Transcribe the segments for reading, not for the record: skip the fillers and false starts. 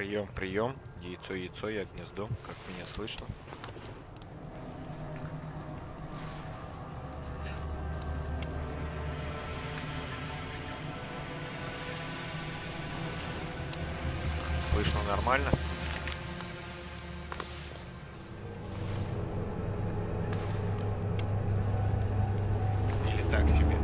Прием, прием. Яйцо, яйцо, я гнездо. Как меня слышно? Слышно нормально? Или так себе?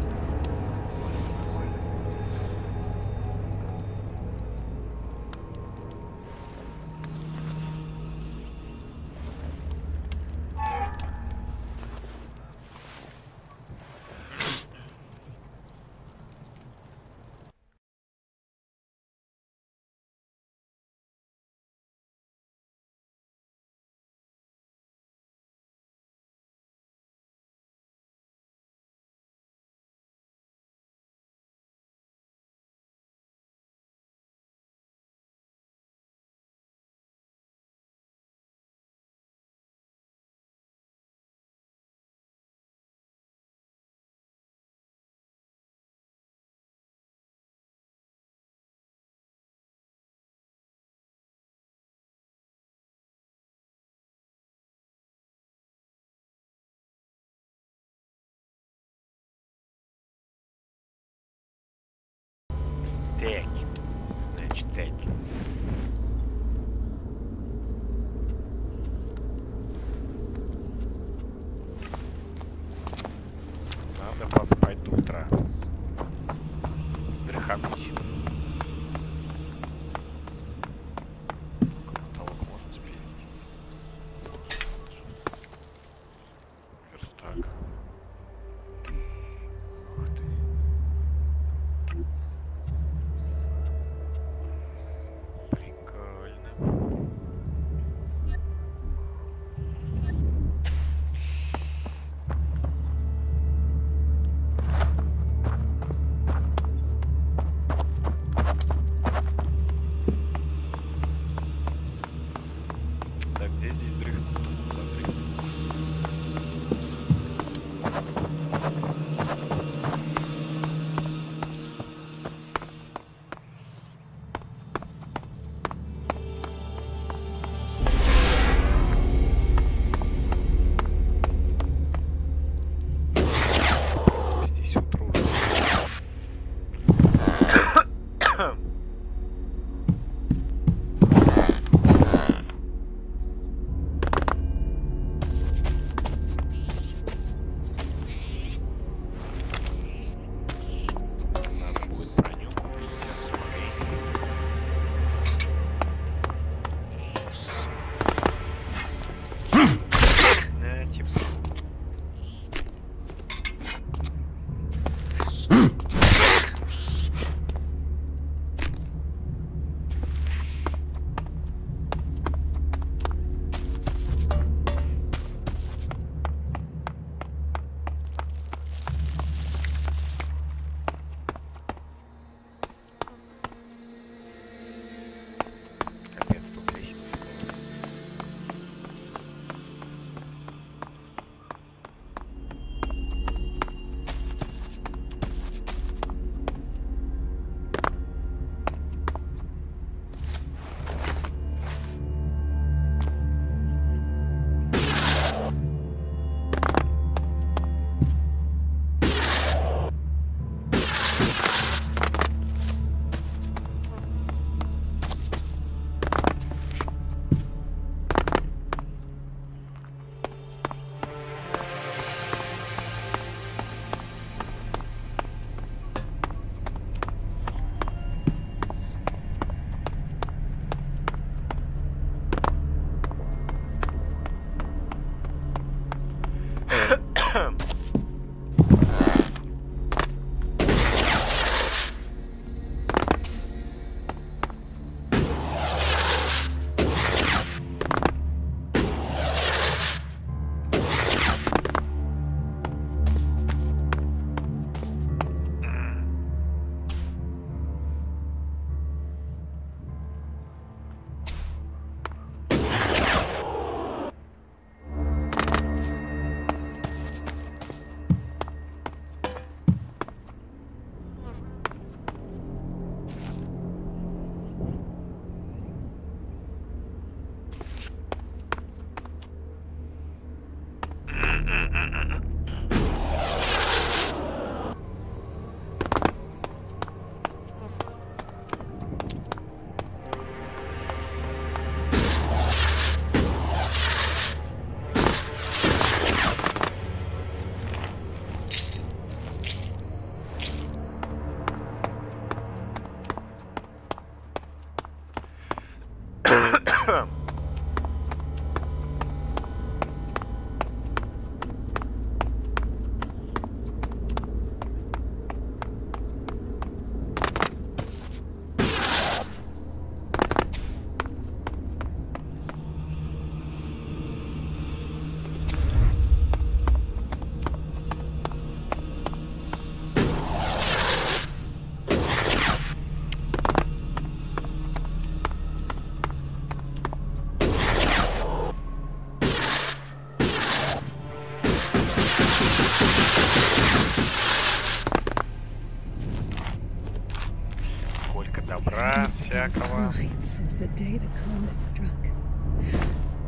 Since the day the comet struck.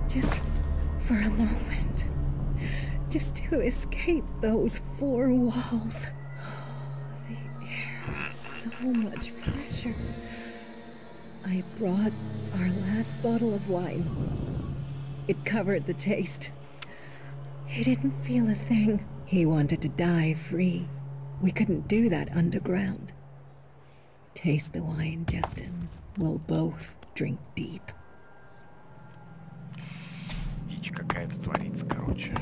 Just for a moment. Just to escape those four walls. The air was so much fresher. I brought our last bottle of wine. It covered the taste. He didn't feel a thing. He wanted to die free. We couldn't do that underground. Taste the wine, Justin. We'll both drink deep. Дичь какая-то творится, короче.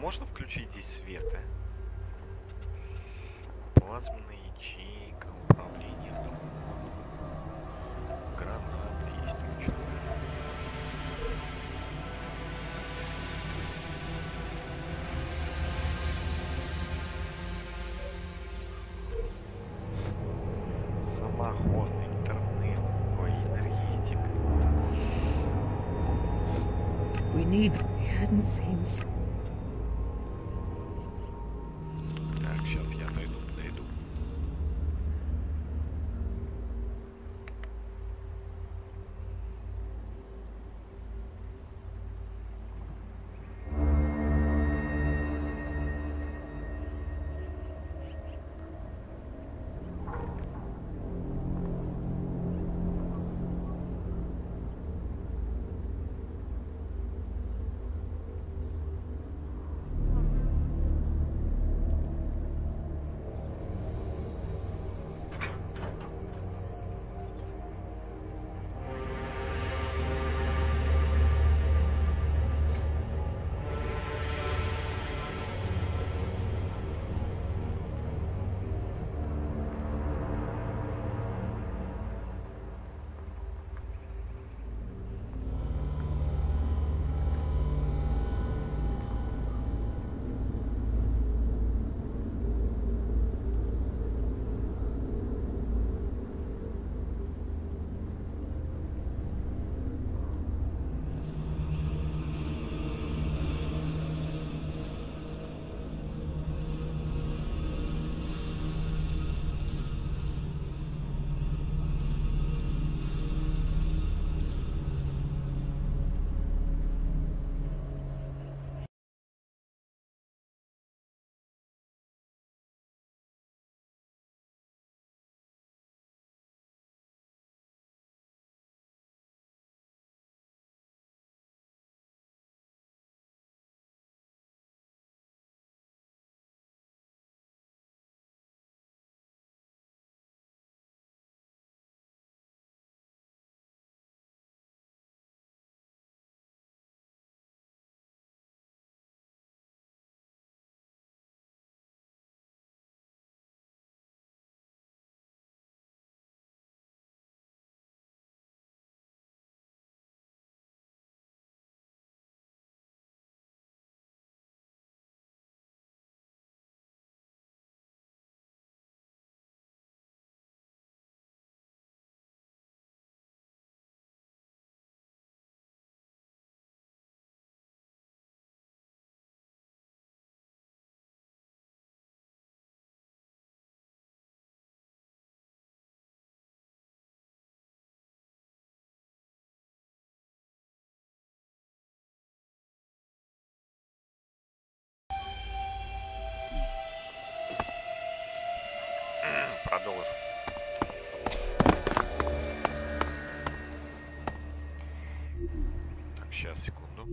Можно включить здесь света? Плазменная ячейка, управление домом. Граната есть ключевая. Самоход, интернет, ой, энергетика. We hadn't seen. Сейчас, секунду.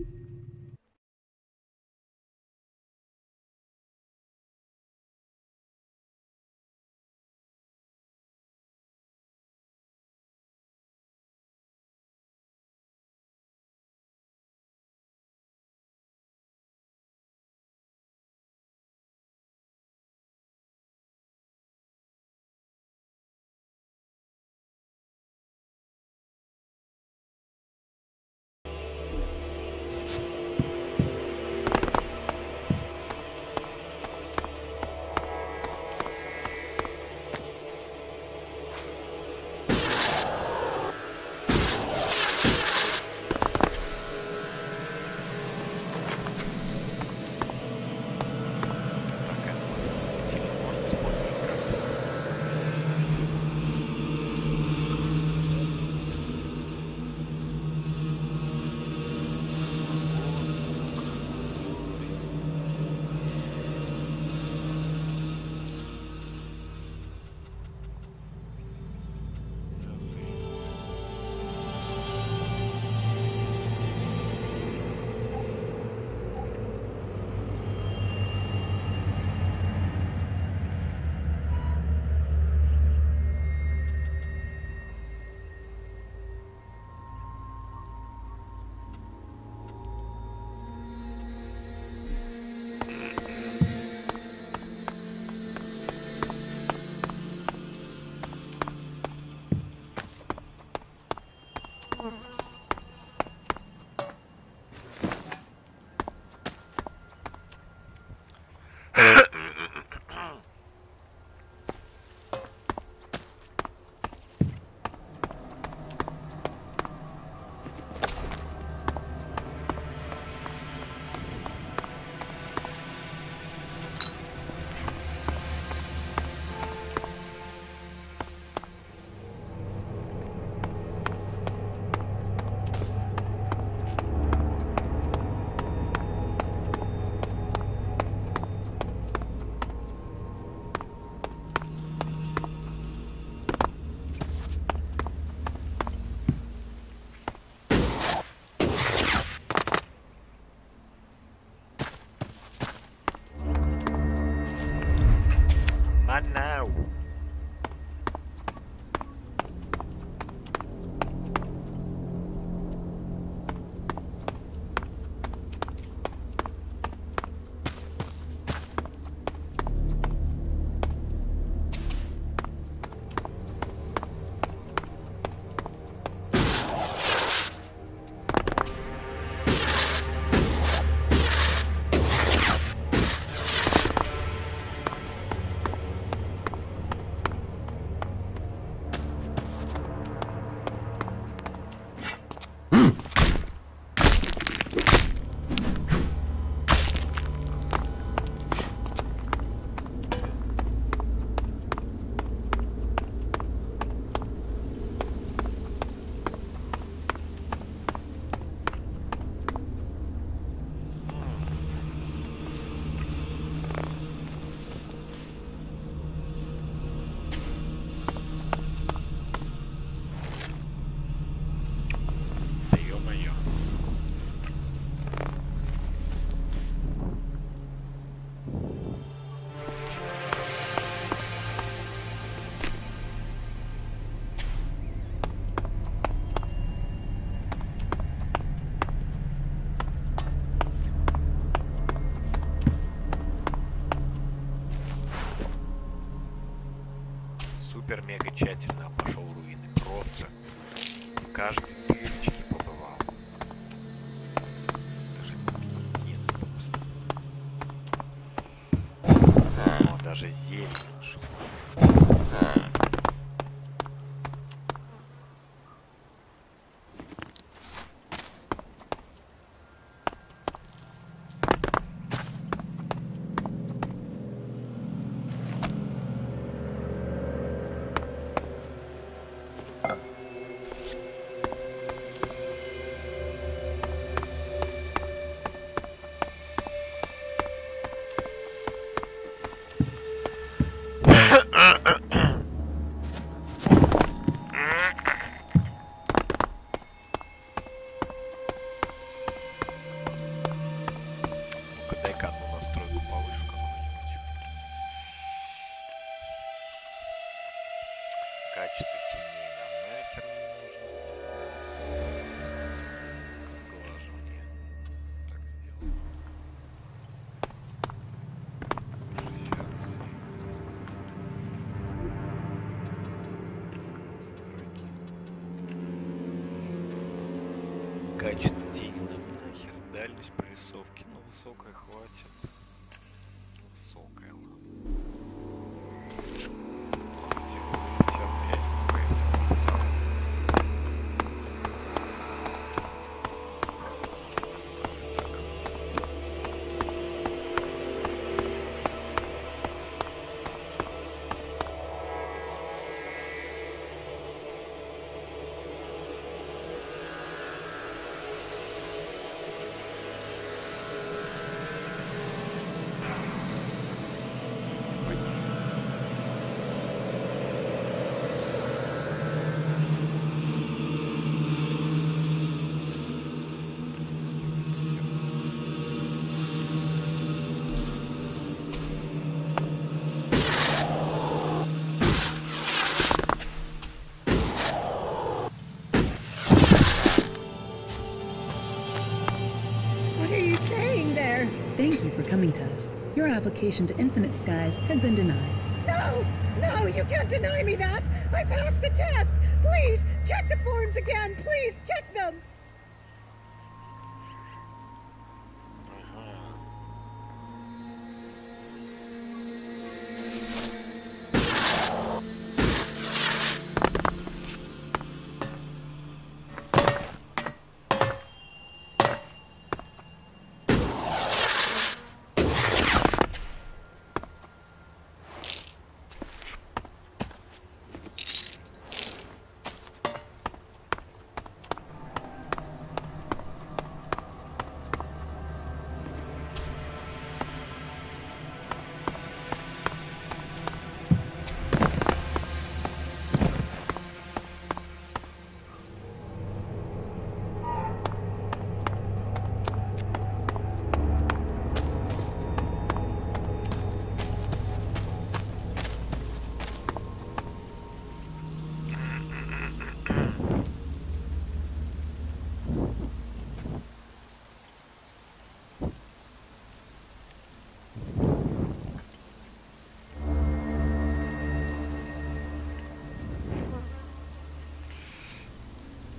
Now. Мега тщательно обошел руины, просто в каждой дырочке побывал. Даже пиздец просто. Но даже зелень нашел. качество тени нам нахер. Дальность прорисовки. Ну, высокая хватит. Высокая, ладно. Thank you for coming to us. Your application to Infinite Skies has been denied. No! No, you can't deny me that! I passed the test! Please, check the forms again! Please, check them!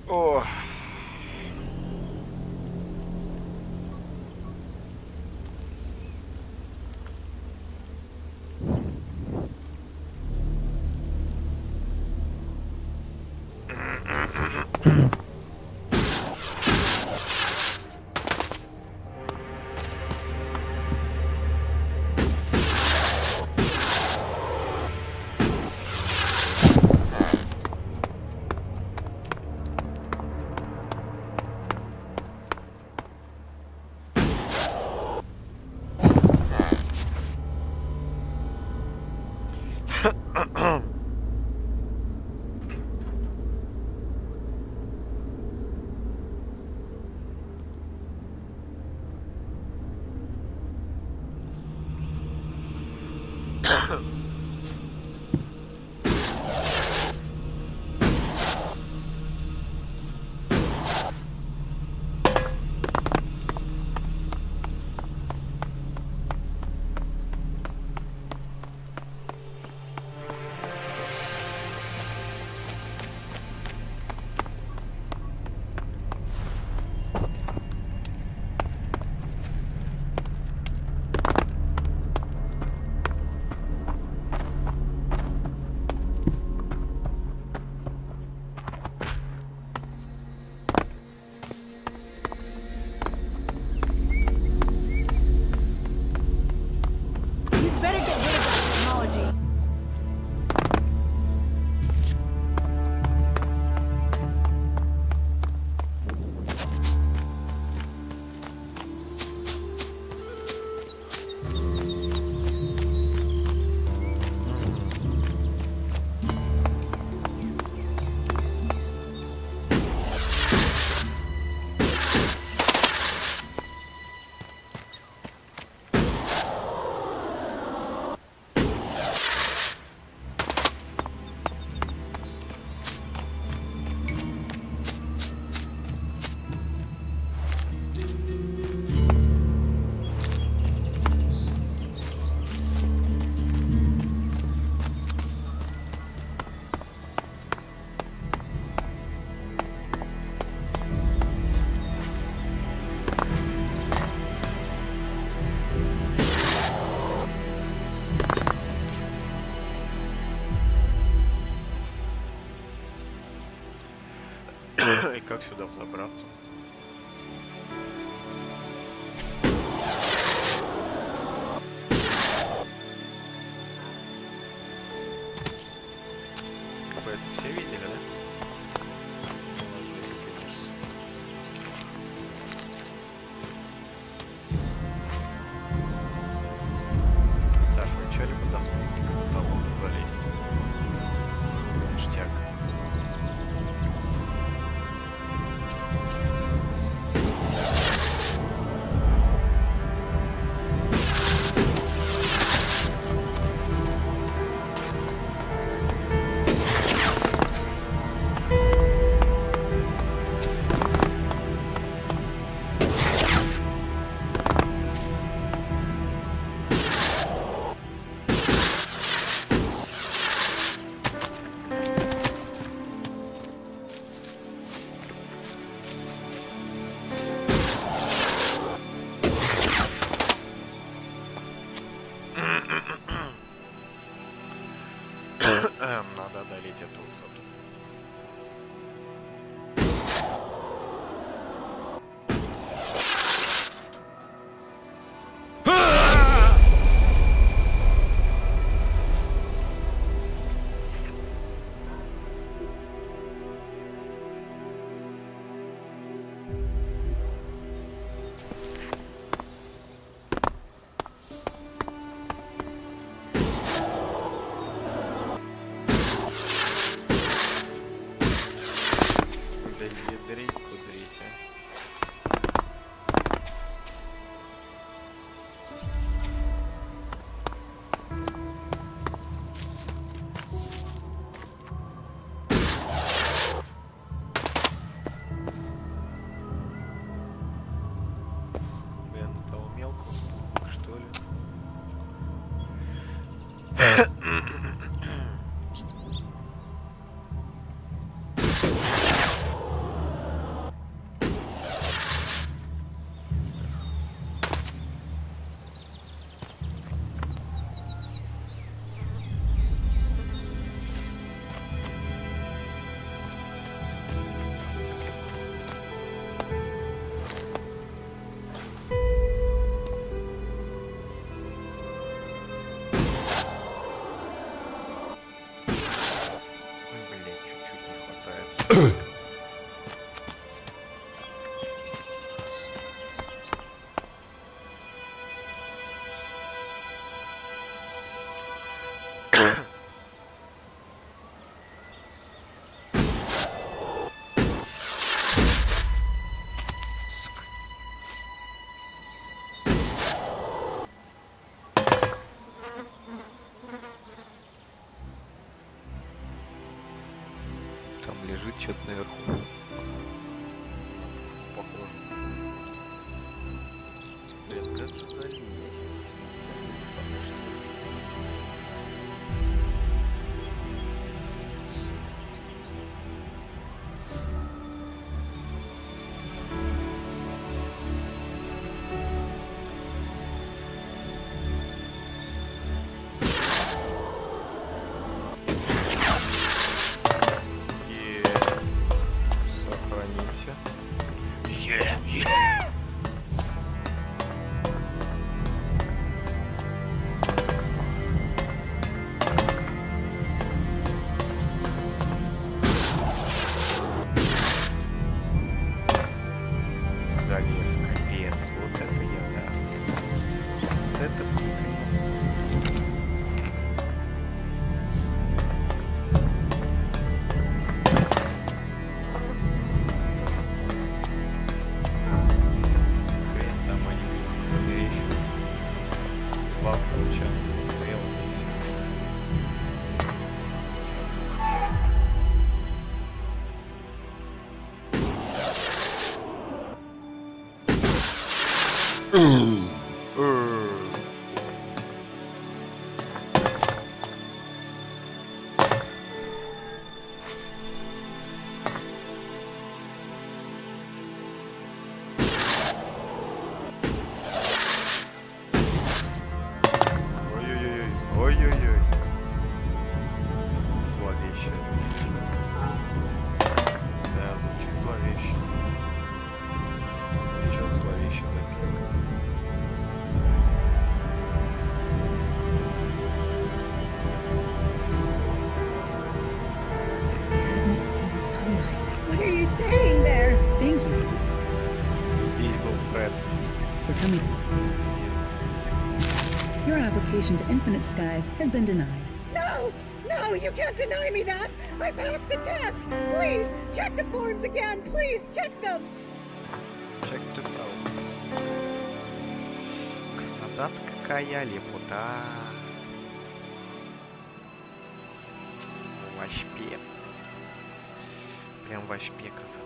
О! И как сюда взобраться? Вы это все видели, да? Саша, вначале по досмотрикам в талон залезть. Ништяк. Надо одолеть эту высоту. Там лежит что-то наверху. Похоже. Блин, как же залезть? application to Infinite Skies has been denied. No! No, you can't deny me that! I passed the test! Please, check the forms again! Please, check them! Check this out. Красота-то какая, лепота. Вообще. Прям вообще красота.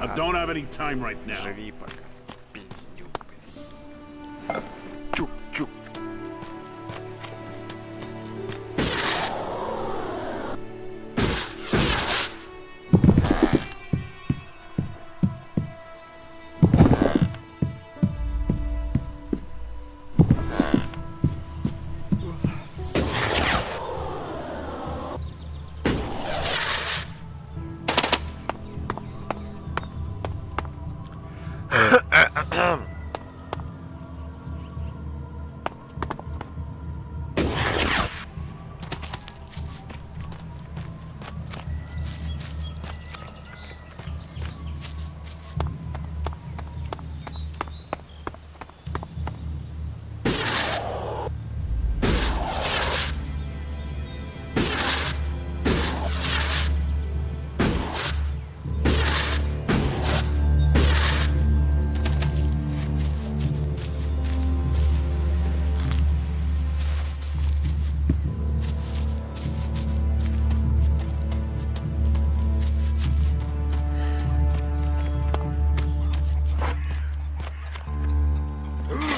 I don't have any time right now. Живи пока. Пиздюк. Чук-чук.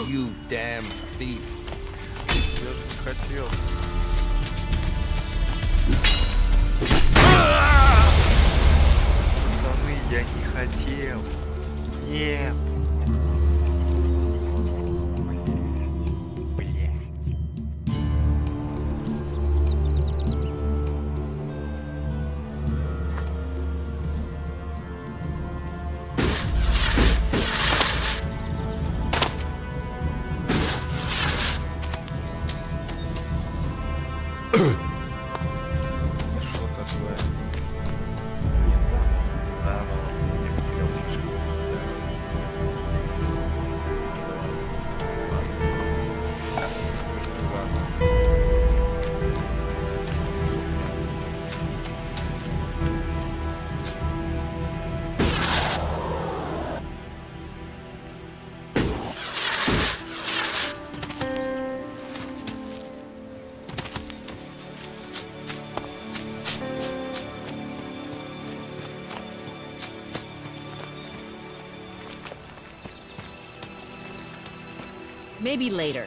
You damn thief. Я же не хотел. Пацаны, я не хотел. Нет. Блядь. Что такое? Нет, заново. Я потерял слишком много. Maybe later.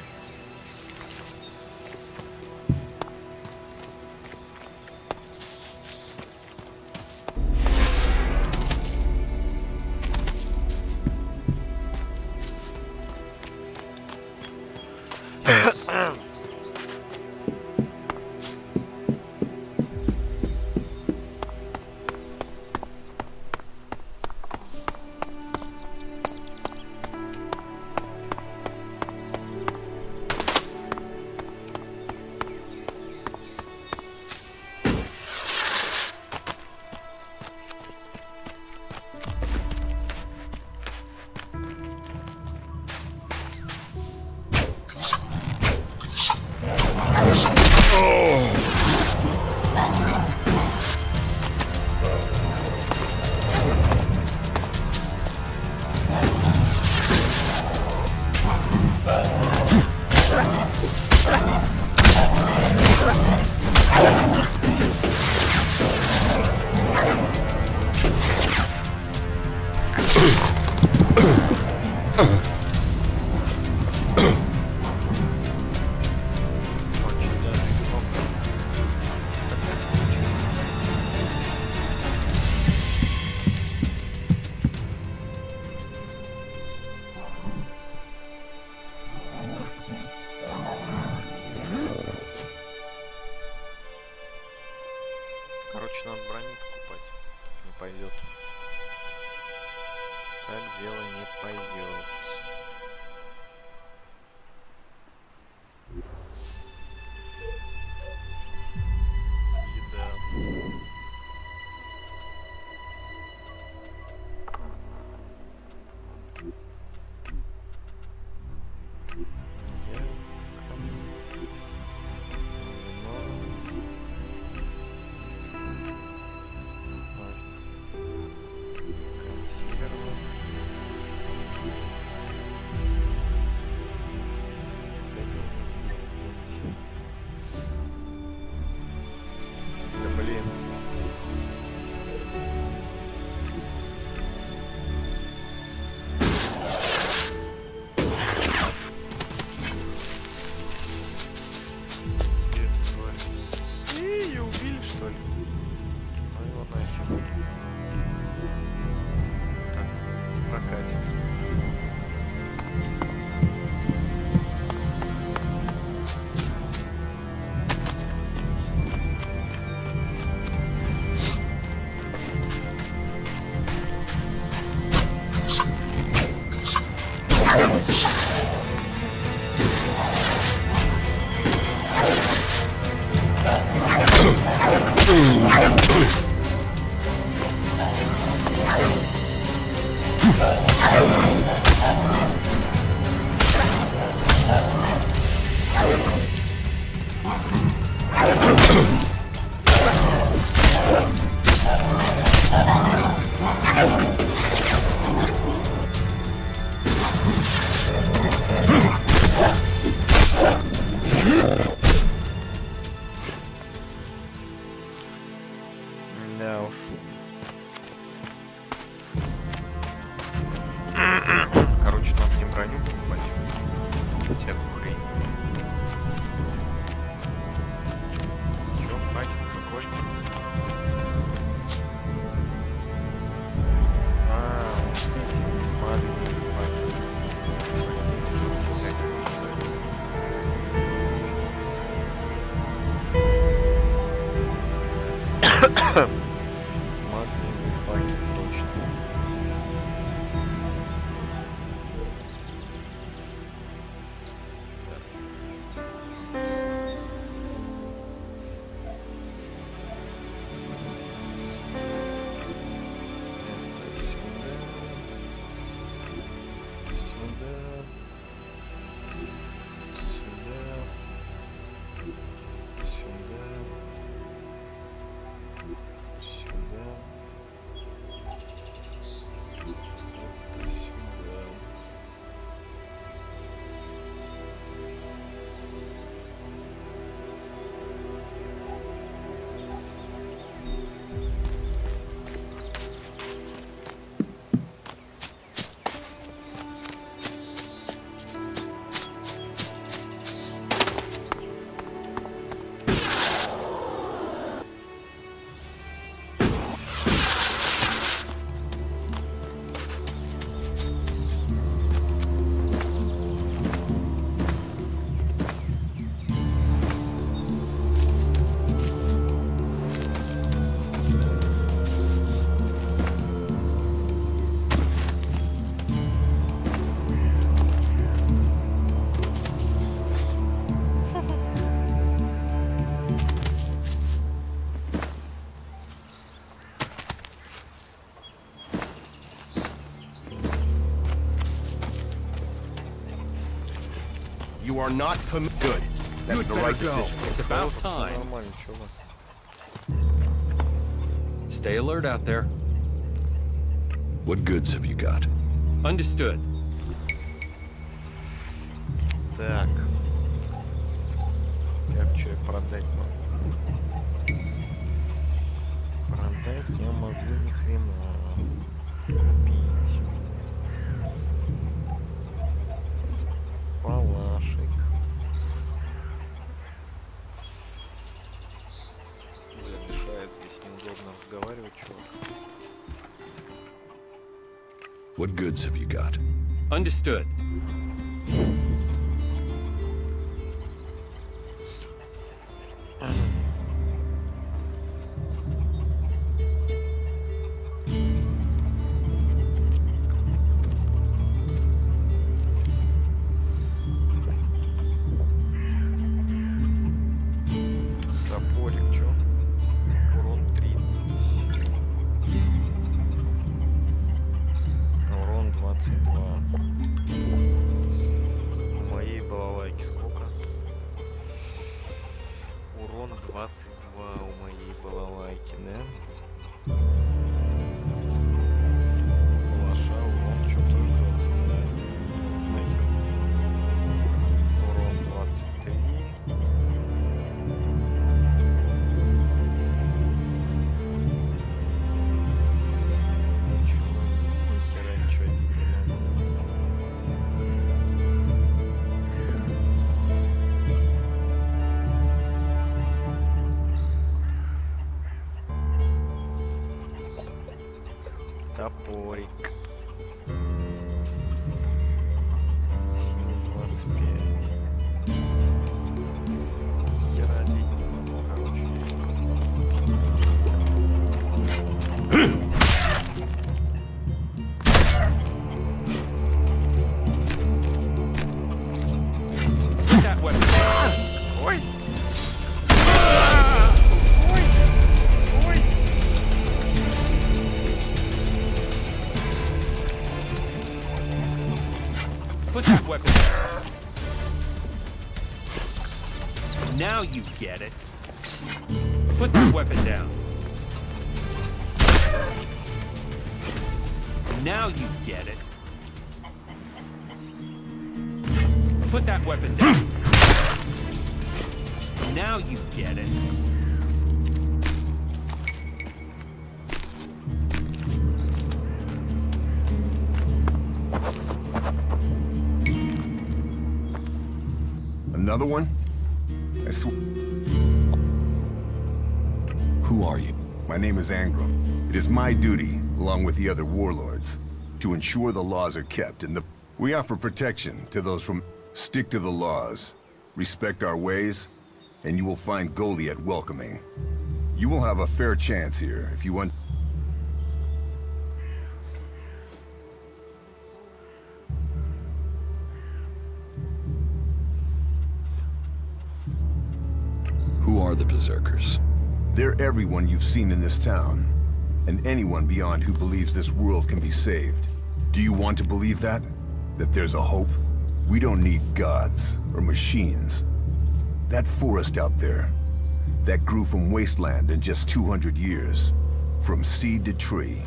Короче, надо броню покупать. Не пойдет. Так дело не пойдет. Прокатимся. Да уж. Короче, надо не броню покупать. Всякую хрень. Чё, хватит, какой? Маленький хватит. Магниевый пакет, точно. You are not good. That's the right decision. It's about time. Нормально, чувак. Stay alert out there. What goods have you got? Understood. Так. Я что продать могу? Продать я могу ни хрена. Купить. Палашик. Бля, мешает, здесь неудобно разговаривать, чувак. What goods have you got? Understood. Топорик, чё? Урон 30. Урон 22. Топорик. Сила 25. Хера денег много, короче. That weapon. Ой! Put that weapon down. Now you get it. Put that weapon down. Now you get it. Put that weapon down. Now you get it. Another one? Who are you? My name is Angram. It is my duty, along with the other warlords, to ensure the laws are kept and we offer protection to those from stick to the laws, respect our ways, and you will find Goliath welcoming. You will have a fair chance here if you want. Who are the Berserkers? They're everyone you've seen in this town, and anyone beyond who believes this world can be saved. Do you want to believe that? That there's a hope? We don't need gods or machines. That forest out there, that grew from wasteland in just 200 years. From seed to tree,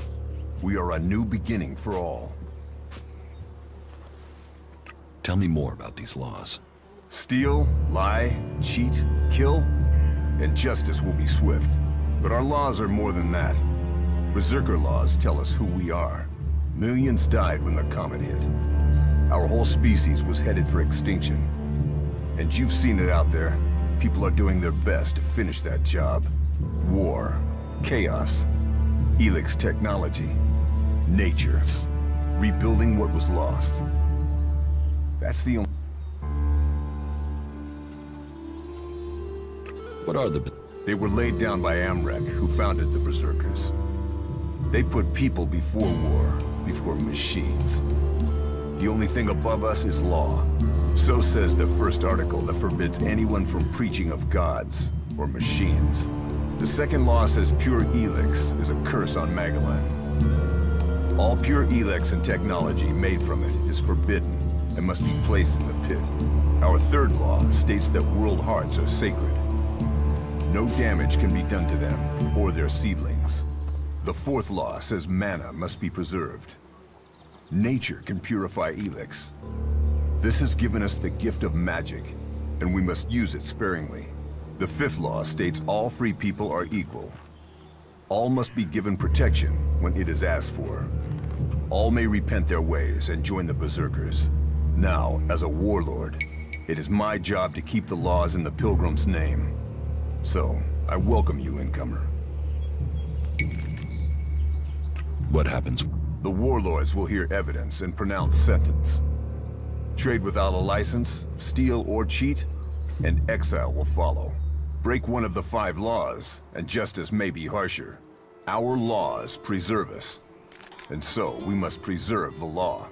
we are a new beginning for all. Tell me more about these laws. Steal, lie, cheat, kill, and justice will be swift. But our laws are more than that. Berserker laws tell us who we are. Millions died when the comet hit. Our whole species was headed for extinction. And you've seen it out there. People are doing their best to finish that job. War, chaos, Elex technology, nature, rebuilding what was lost. That's the only... What are the... They were laid down by Amrek, who founded the Berserkers. They put people before war, before machines. The only thing above us is law. So says the first article that forbids anyone from preaching of gods or machines. The second law says pure Elex is a curse on Magalan. All pure Elex and technology made from it is forbidden and must be placed in the pit. Our third law states that world hearts are sacred. No damage can be done to them or their seedlings. The fourth law says mana must be preserved. Nature can purify Elex. This has given us the gift of magic, and we must use it sparingly. The fifth law states all free people are equal. All must be given protection when it is asked for. All may repent their ways and join the Berserkers. Now, as a warlord, it is my job to keep the laws in the Pilgrim's name. So, I welcome you, incomer. What happens? The warlords will hear evidence and pronounce sentence. Trade without a license, steal or cheat, and exile will follow. Break one of the 5 laws, and justice may be harsher. Our laws preserve us, and so we must preserve the law.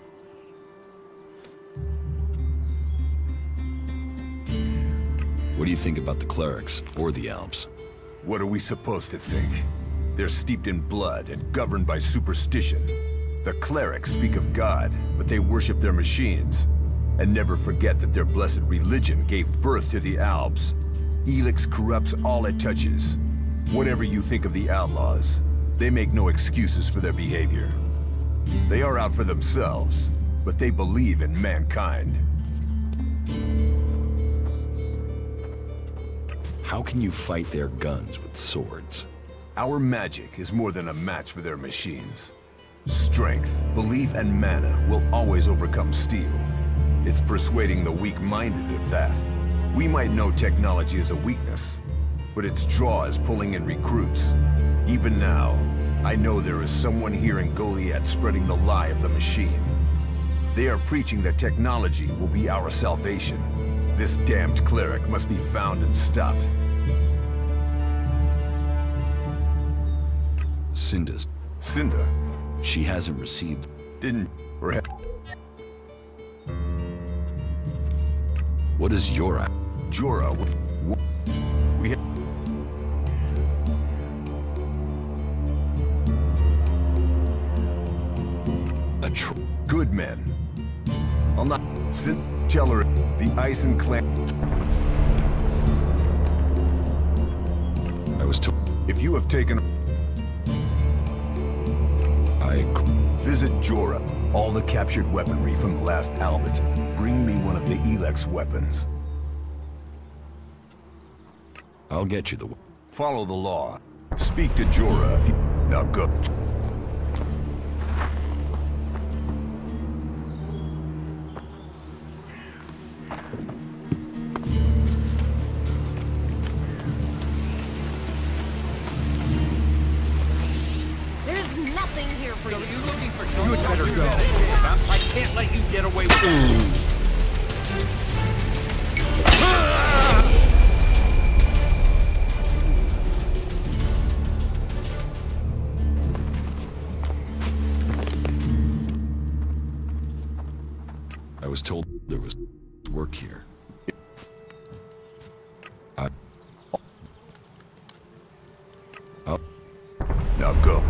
What do you think about the clerics or the Alps? What are we supposed to think? They're steeped in blood and governed by superstition. The clerics speak of God, but they worship their machines. And never forget that their blessed religion gave birth to the Alps. Elex corrupts all it touches. Whatever you think of the outlaws, they make no excuses for their behavior. They are out for themselves, but they believe in mankind. How can you fight their guns with swords? Our magic is more than a match for their machines. Strength, belief, and mana will always overcome steel. It's persuading the weak-minded of that. We might know technology is a weakness, but its draw is pulling in recruits. Even now, I know there is someone here in Goliath spreading the lie of the machine. They are preaching that technology will be our salvation. This damned cleric must be found and stopped. Cinda's. Cinda? She hasn't received. Didn't... or have... What is your... Jorah... We have... Good men. I'll not... Tell her the Ison clan... I was told... If you have taken... Visit Jorah. All the captured weaponry from the last Albert. Bring me one of the Elex weapons. I'll get you the... Follow the law. Speak to Jorah if you... Now go. There's nothing here for you. You looking for trouble? You'd better go. I can't let you get away with it. I was told there was work here. Now go.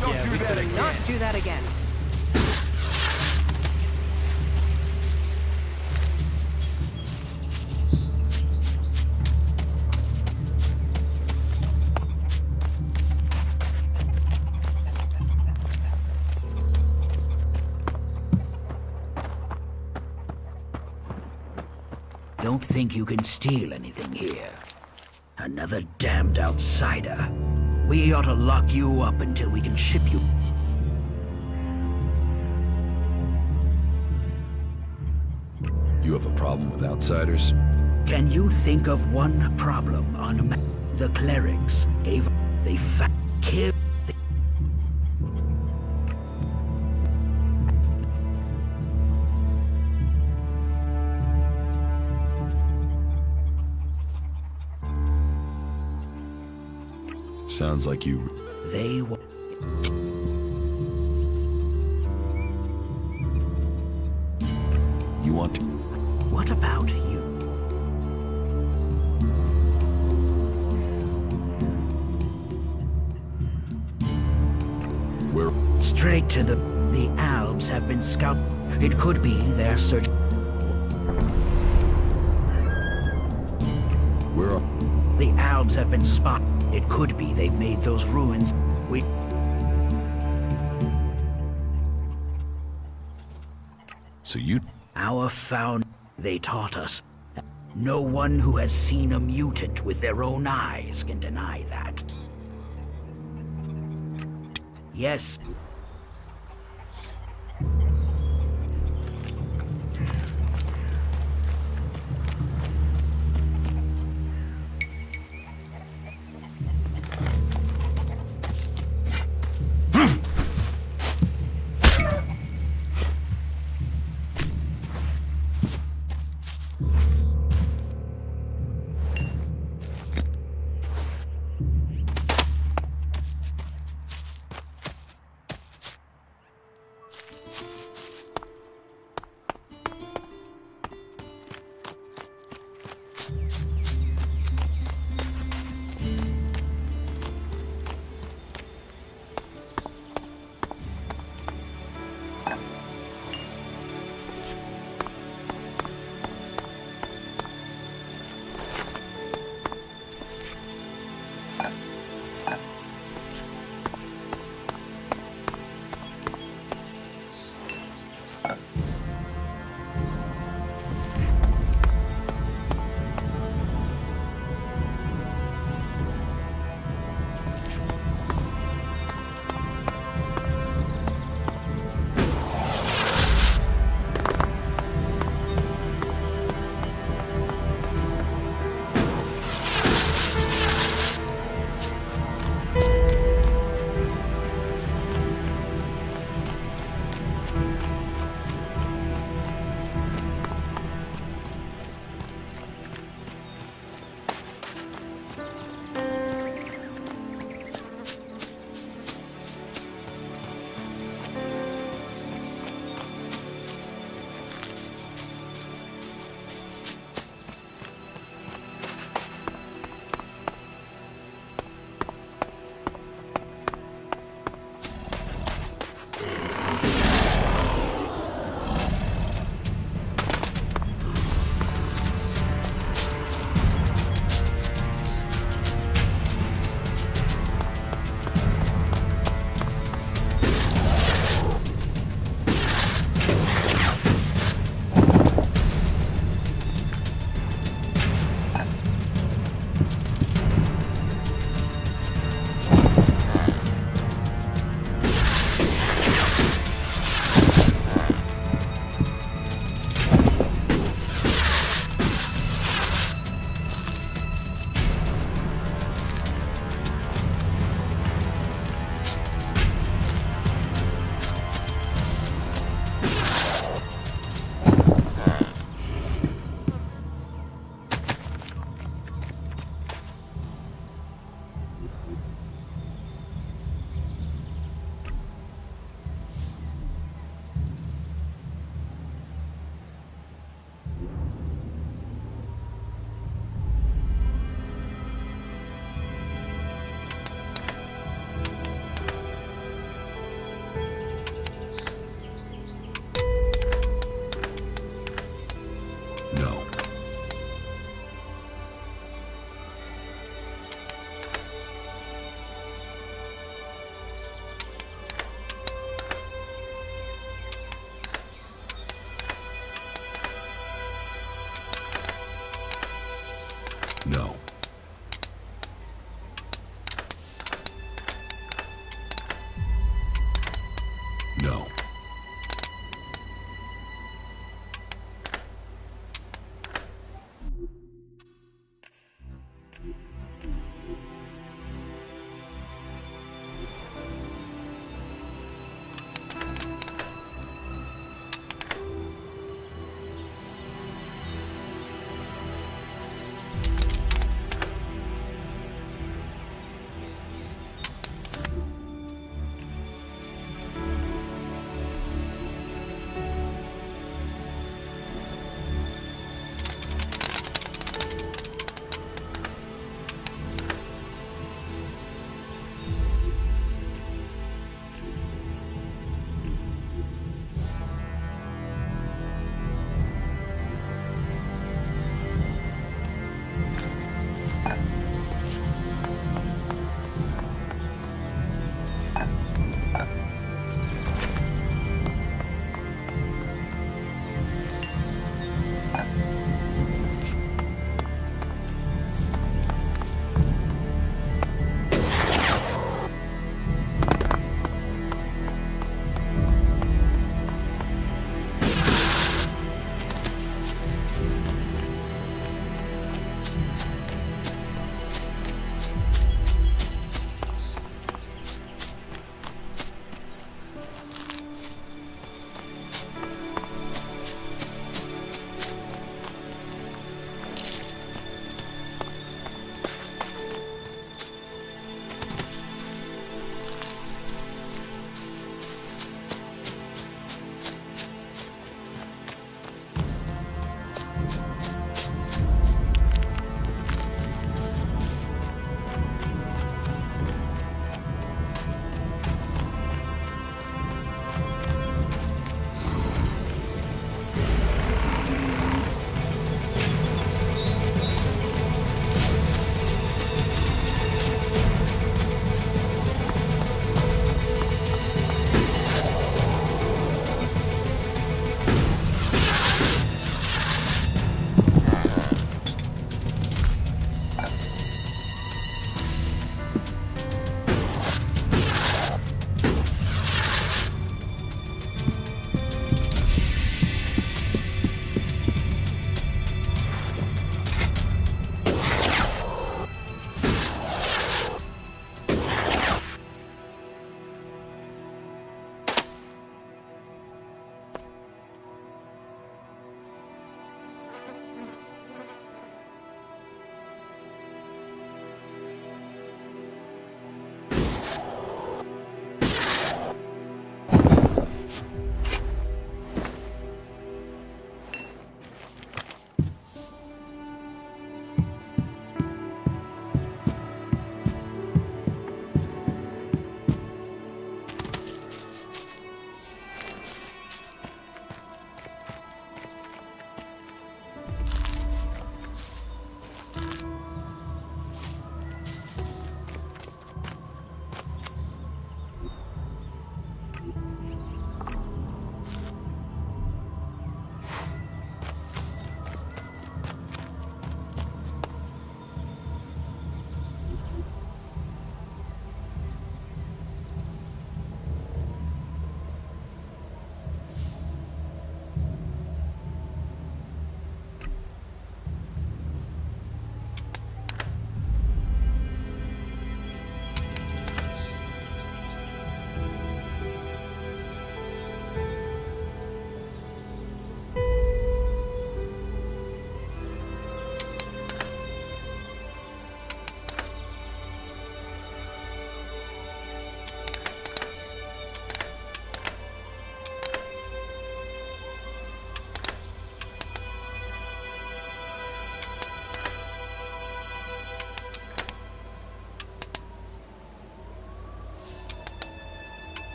Yeah, we better Not do that again. Don't think you can steal anything here. Another damned outsider. We ought to lock you up until we can ship you. You have a problem with outsiders? Can you think of one problem on a map? The clerics gave... They killed... Sounds like you... They were... You want to... What about you? Where... Straight to the Albs have been scouted. It could be their search... Where are... The Albs have been spotted. It could be they've made those ruins. So you... Our found... They taught us. No one who has seen a mutant with their own eyes can deny that. Yes. No.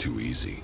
Too easy.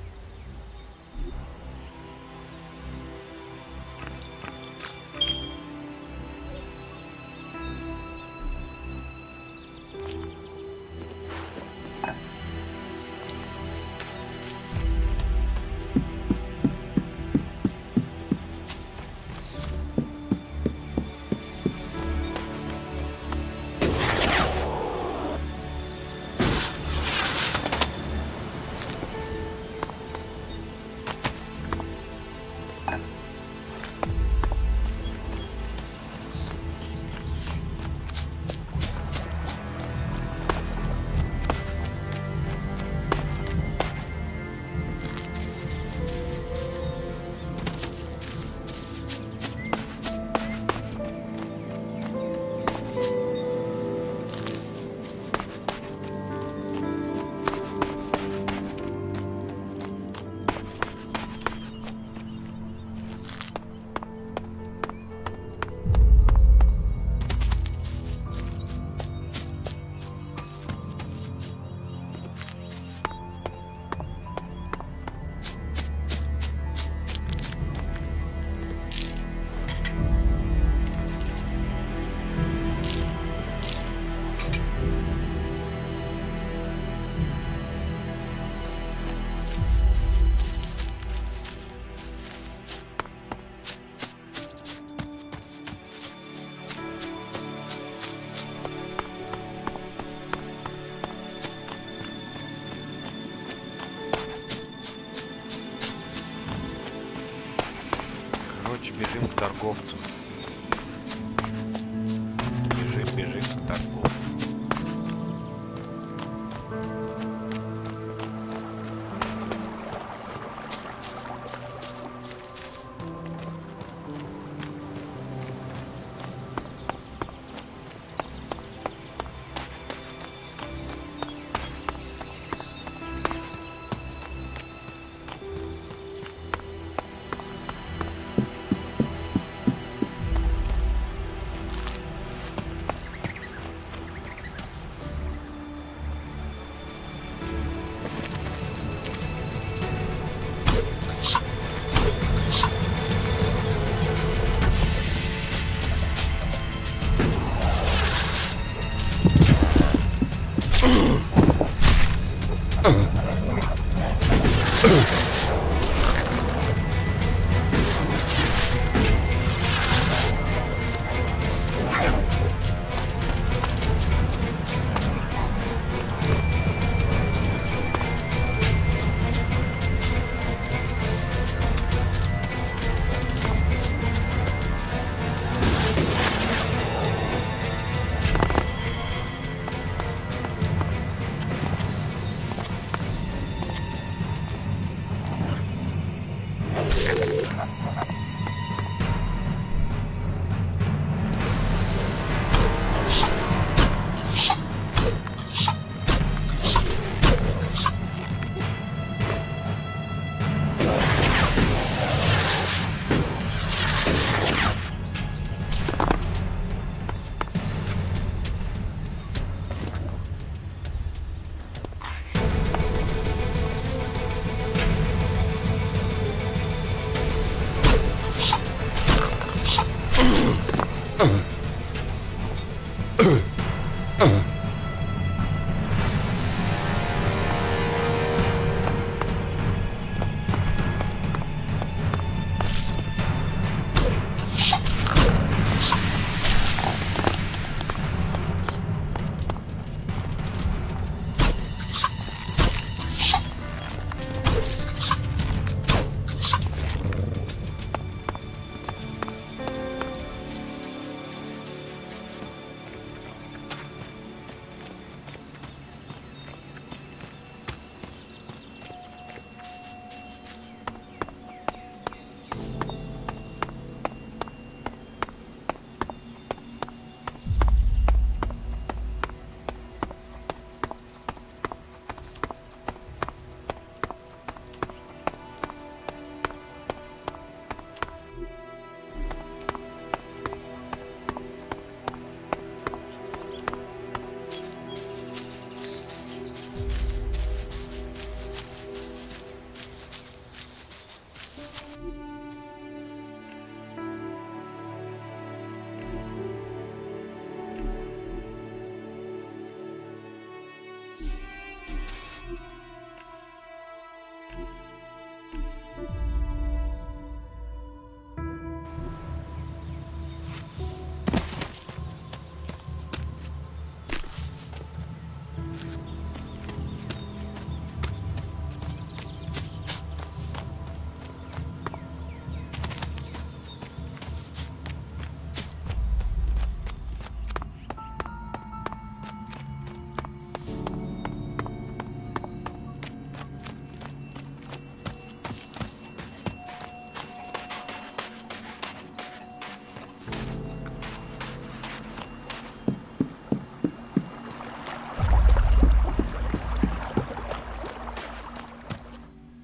торговцу. Бежим, бежим к торговцу.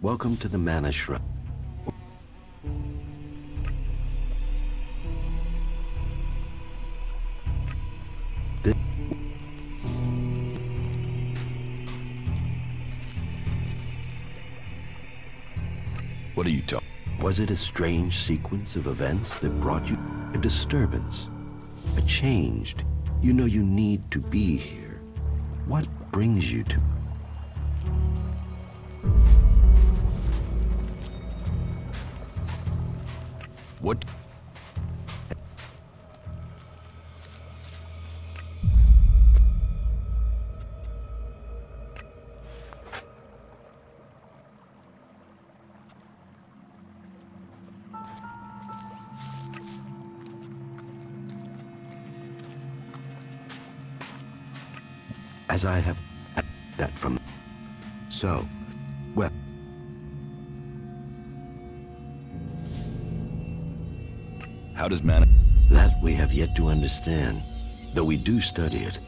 Welcome to the Mana Shrine. What are you talking? Was it a strange sequence of events that brought you a disturbance? A changed? You know you need to be here. What brings you to? What? as I have that from. So, well. How does mana... That we have yet to understand, though we do study it.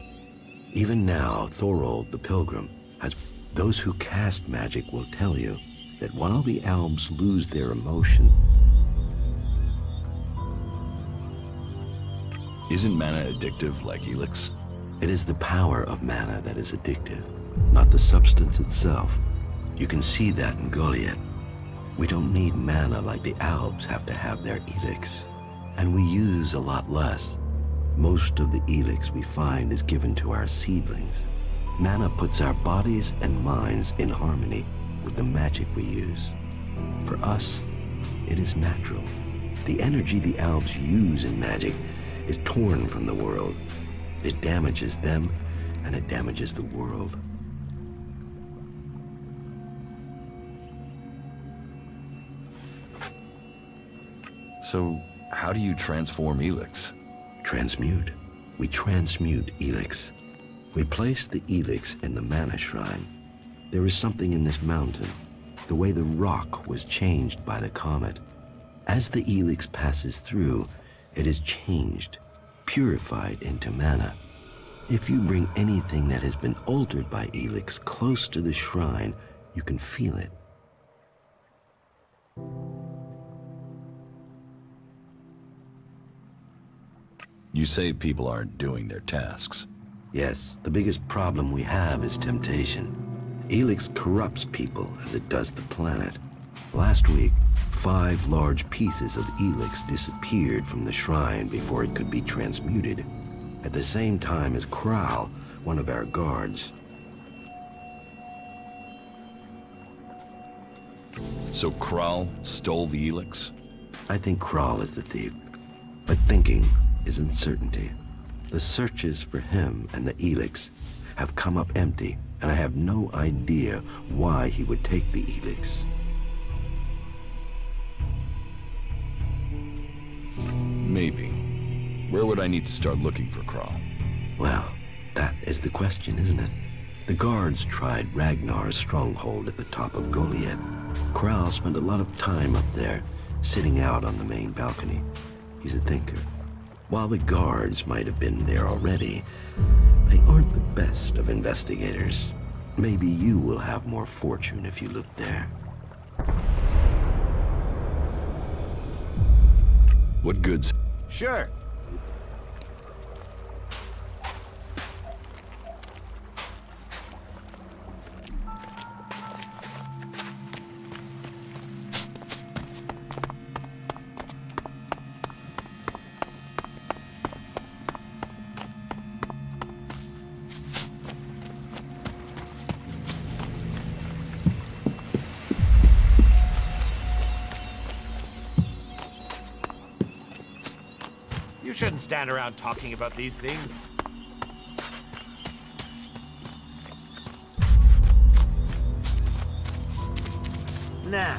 Even now, Thorold the Pilgrim has... Those who cast magic will tell you that while the elves lose their emotion... Isn't mana addictive like Elex? It is the power of mana that is addictive, not the substance itself. You can see that in Goliath. We don't need mana like the elves have to have their Elex. And we use a lot less. Most of the Elex we find is given to our seedlings. Mana puts our bodies and minds in harmony with the magic we use. For us, it is natural. The energy the elves use in magic is torn from the world. It damages them, and it damages the world. So, how do you transform Elex? Transmute. We transmute Elex. We place the Elex in the mana shrine. There is something in this mountain, the way the rock was changed by the comet. As the Elex passes through, it is changed, purified into mana. If you bring anything that has been altered by Elex close to the shrine, you can feel it. You say people aren't doing their tasks. Yes, the biggest problem we have is temptation. Elex corrupts people as it does the planet. Last week, 5 large pieces of Elex disappeared from the shrine before it could be transmuted, at the same time as Kral, one of our guards. So Kral stole the Elex? I think Kral is the thief, but thinking is uncertainty. The searches for him and the Elex have come up empty, and I have no idea why he would take the Elex. Maybe. Where would I need to start looking for Kral? Well, that is the question, isn't it? The guards tried Ragnar's stronghold at the top of Goliath. Kral spent a lot of time up there, sitting out on the main balcony. He's a thinker. While the guards might have been there already, they aren't the best of investigators. Maybe you will have more fortune if you look there. What goods? Sure. You shouldn't stand around talking about these things. Nah.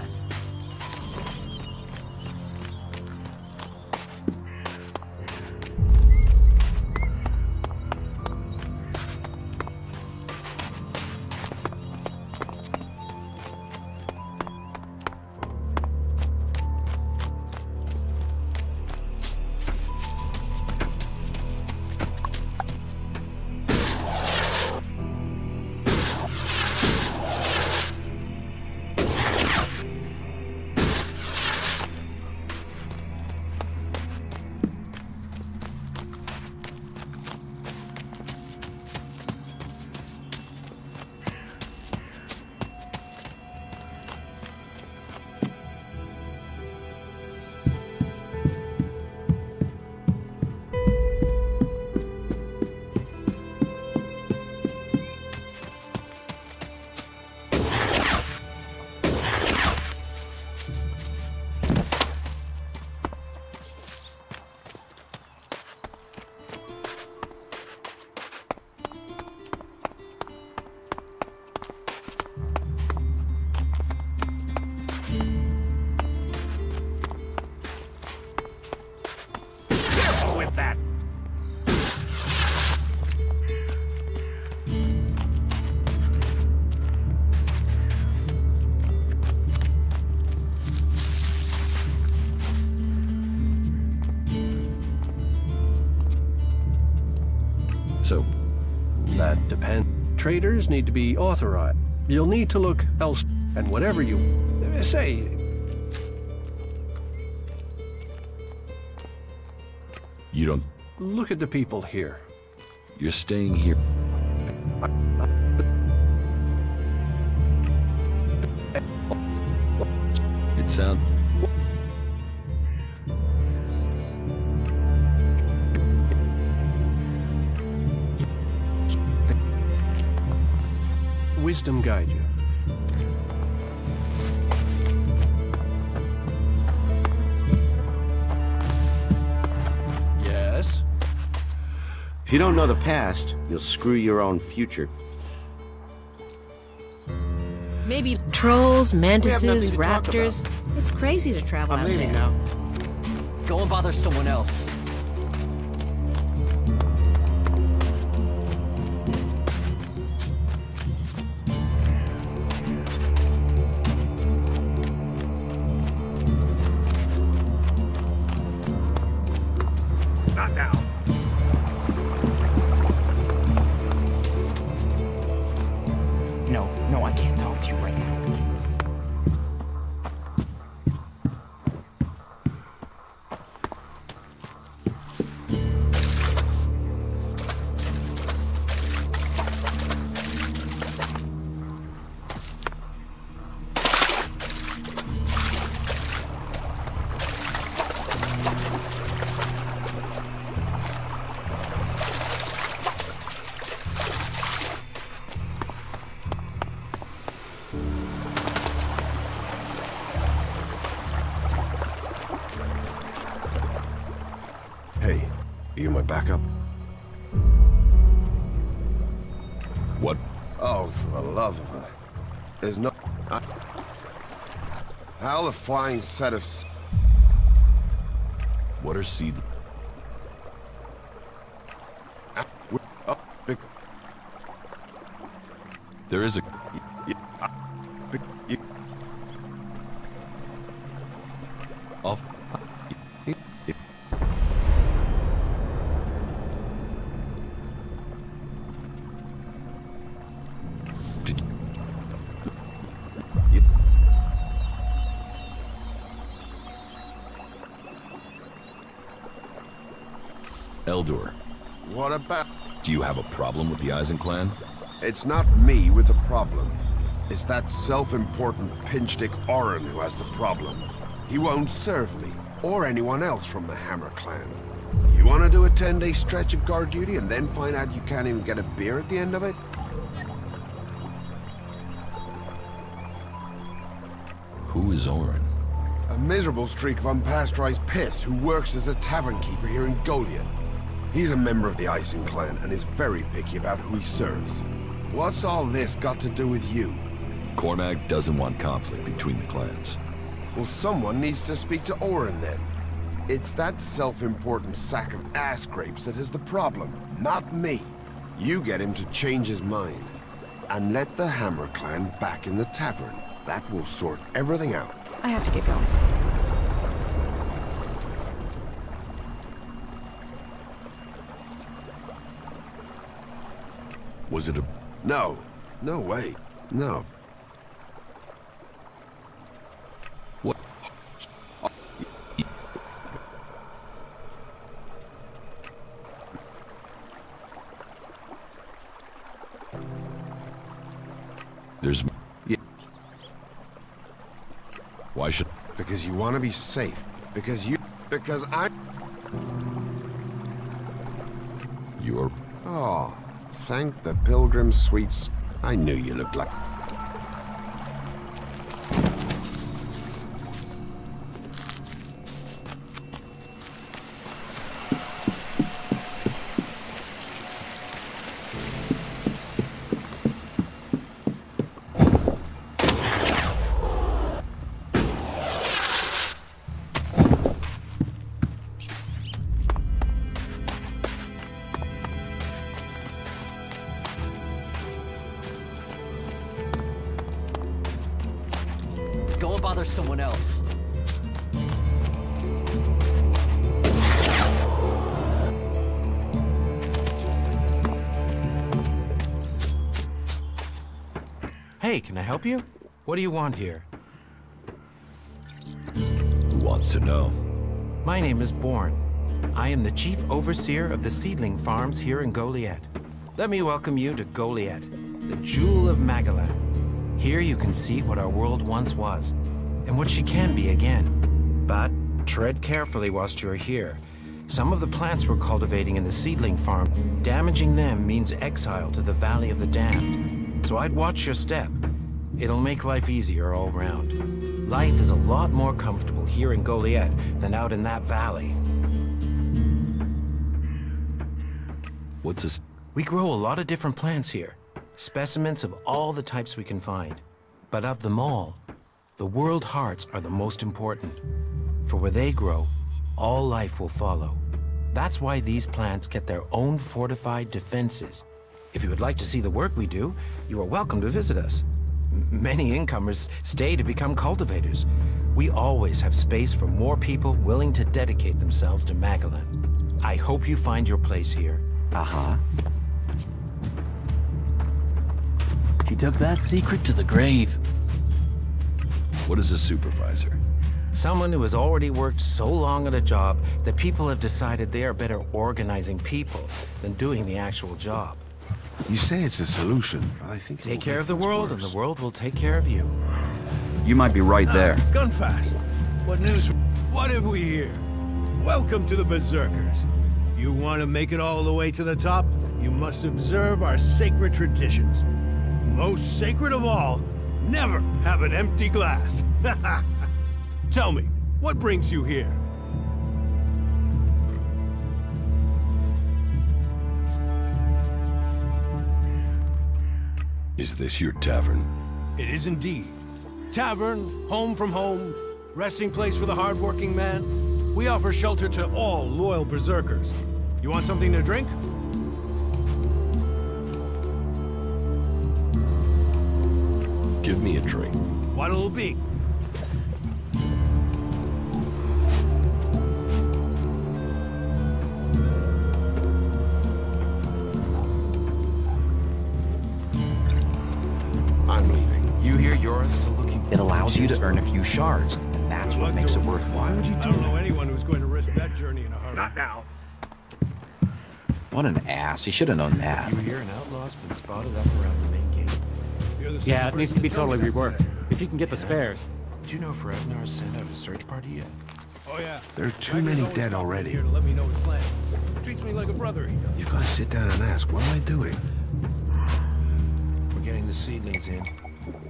So? That depends. Traders need to be authorized. You'll need to look else, and whatever you say. You don't... Look at the people here. You're staying here. It sounds... Wisdom guide you. Yes? If you don't know the past, you'll screw your own future. Maybe trolls, mantises, to talk raptors. It's crazy to travel out leaving there. now. Go and bother someone else. Not now. No, I can't talk to you right now. Hey, are you my backup? What? Oh, for the love of her. There's no... How the flying set of... What are seed... There is a... Off... Eldor, What about... do you have a problem with the Eisen clan? It's not me with the problem. It's that self-important pinchstick Orin who has the problem. He won't serve me, or anyone else from the Hammer clan. You want to do a 10-day stretch of guard duty and then find out you can't even get a beer at the end of it? Who is Orin? A miserable streak of unpasteurized piss who works as the tavern keeper here in Goliath. He's a member of the Eisen clan and is very picky about who he serves. What's all this got to do with you? Cormac doesn't want conflict between the clans. Well, someone needs to speak to Orin then. It's that self-important sack of ass grapes that is the problem, not me. You get him to change his mind. And let the Hammer clan back in the tavern. That will sort everything out. I have to get going. Was it a... No. No way. No. What? There's... Yeah. Why should... Because you want to be safe. Because I... You're... Oh, thank the Pilgrim Sweets. I knew you looked like... Go and bother someone else. Hey, can I help you? What do you want here? Who wants to know? My name is Bourne. I am the chief overseer of the seedling farms here in Goliad. Let me welcome you to Goliad, the jewel of Magalan. Here you can see what our world once was, and what she can be again. But tread carefully whilst you're here. Some of the plants we're cultivating in the seedling farm, damaging them means exile to the Valley of the Damned. So I'd watch your step. It'll make life easier all round. Life is a lot more comfortable here in Goliad than out in that valley. What's this? We grow a lot of different plants here. Specimens of all the types we can find. But of them all, the world hearts are the most important. For where they grow, all life will follow. That's why these plants get their own fortified defenses. If you would like to see the work we do, you are welcome to visit us. Many incomers stay to become cultivators. We always have space for more people willing to dedicate themselves to Magalan. I hope you find your place here. Uh-huh. She took that secret to the grave. What is a supervisor? Someone who has already worked so long at a job that people have decided they are better organizing people than doing the actual job. You say it's a solution, but I think... Take care of the world, and the world will take care of you. You might be right there. Gunfast. What news? What have we here? Welcome to the Berserkers. You want to make it all the way to the top? You must observe our sacred traditions. Most sacred of all, never have an empty glass. Tell me, what brings you here? Is this your tavern? It is indeed. Tavern, home from home, resting place for the hard-working man. We offer shelter to all loyal berserkers. You want something to drink? Give me a drink. What'll it be? I'm leaving. You hear you're still looking for... It allows you to earn a few shards, and that's what makes it worthwhile. I don't know anyone who's going to risk that journey in a hurry. Not now. What an ass. He should have known that. You hear an outlaw's been spotted up around the main gate. Yeah, it needs to be totally reworked. If you can get the spares. Do you know if Ragnar's sent out a search party yet? Oh yeah. There are too many dead already. Here to let me know his plan. Treats me like a brother, he does. You've got to sit down and ask, what am I doing? We're getting the seedlings in.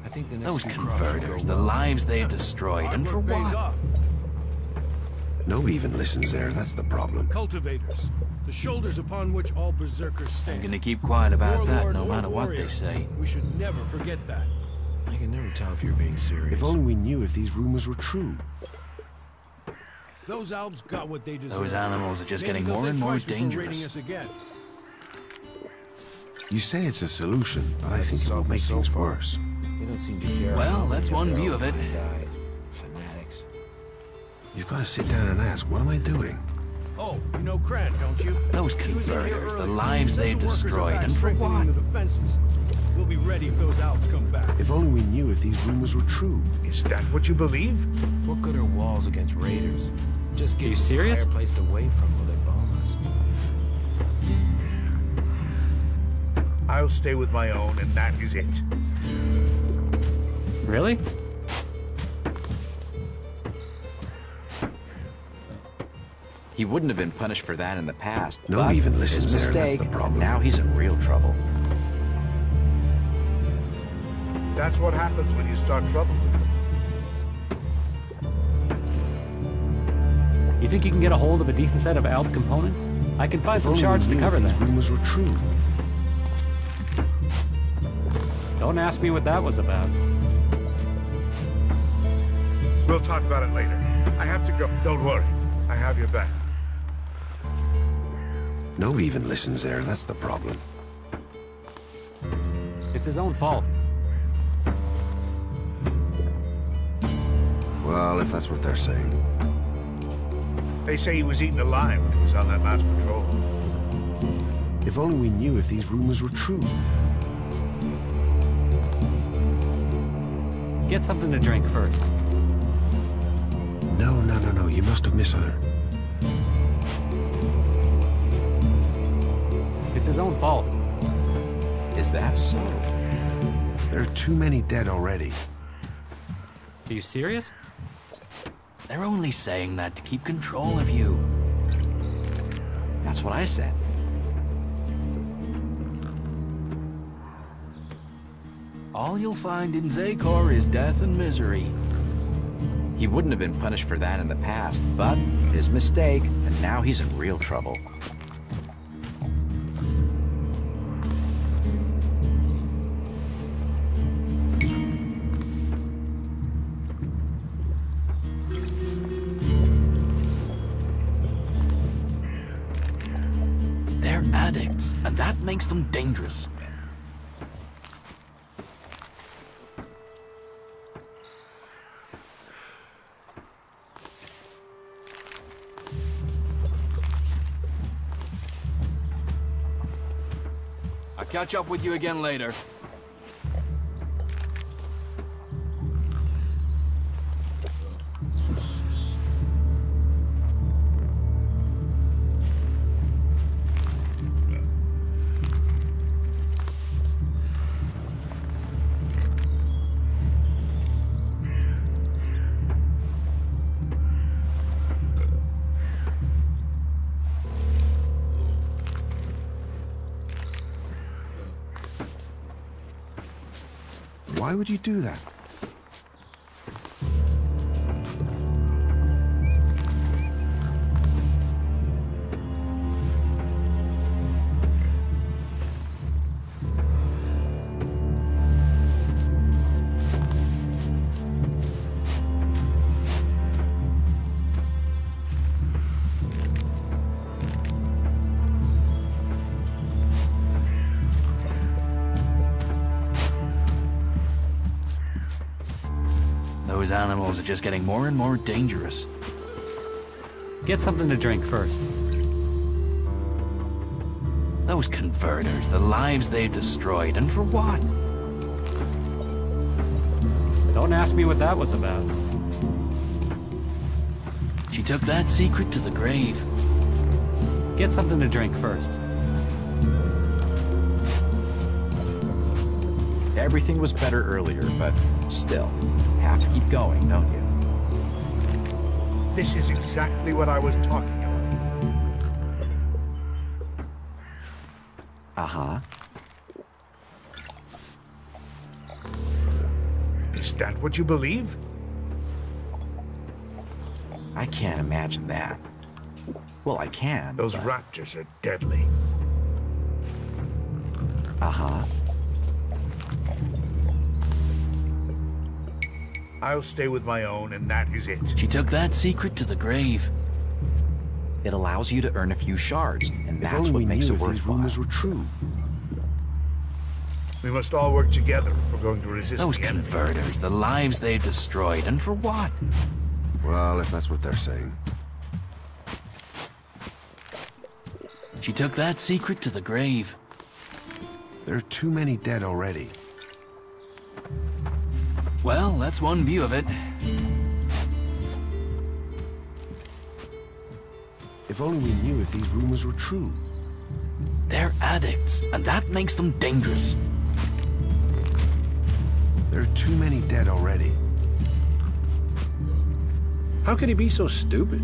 I think the next Those few crops should converters, go the well. lives they destroyed, and for what? Nobody even listens there, that's the problem. Cultivators, the shoulders upon which all berserkers stand. I'm gonna keep quiet about that, no Warlord or matter what warrior. they say. We should never forget that. I can never tell if you're being serious. If only we knew if these rumors were true. Those Alps got what they deserve. Those animals are just Maybe getting they'll more and think more twice before raiding dangerous. us again. You say it's a solution, but I think it will make things worse. They don't seem to care. Well, that's one view of it. Fanatics. You've got to sit down and ask, what am I doing? Oh, you know Cran, don't you? Those He was in here converters, the earlier. lives Says they the workers are destroyed, back and for strengthening what? the defenses. We'll be ready if those Alps come back. If only we knew if these rumors were true. Is that what you believe? What good are walls against raiders? Just give you us a serious? higher place to wait from while they bomb us. I'll stay with my own, and that is it. Really? He wouldn't have been punished for that in the past. Nobody but even listens his there, that's mistake, the problem. and now he's in real trouble. That's what happens when you start trouble with them. You think you can get a hold of a decent set of Alp components? I can find If some only shards we to knew cover if these that. rumors were true. Don't ask me what that was about. We'll talk about it later. I have to go. Don't worry. I have your back. Nobody even listens there, that's the problem. It's his own fault. Well, if that's what they're saying. They say he was eaten alive when he was on that last patrol. If only we knew if these rumors were true. Get something to drink first. No. You must have misheard. It's his own fault. Is that so? There are too many dead already. Are you serious? They're only saying that to keep control of you. That's what I said. All you'll find in Zakor is death and misery. He wouldn't have been punished for that in the past, but his mistake, and now he's in real trouble. They're addicts, and that makes them dangerous. I'll catch up with you again later. Why would you do that? Those animals are just getting more and more dangerous. Get something to drink first. Those converters, the lives they've destroyed, and for what? Don't ask me what that was about. She took that secret to the grave. Get something to drink first. Everything was better earlier, but still, you have to keep going, don't you? This is exactly what I was talking about. Uh-huh. Is that what you believe? I can't imagine that. Well, I can. Those raptors are deadly. Uh-huh. I'll stay with my own, and that is it. She took that secret to the grave. It allows you to earn a few shards, and that's what makes it worthwhile. These rumors were true. We must all work together if we're going to resist those the enemy. Converters, the lives they've destroyed, and for what? Well, if that's what they're saying. She took that secret to the grave. There are too many dead already. Well, that's one view of it. If only we knew if these rumors were true. They're addicts, and that makes them dangerous. There are too many dead already. How could he be so stupid?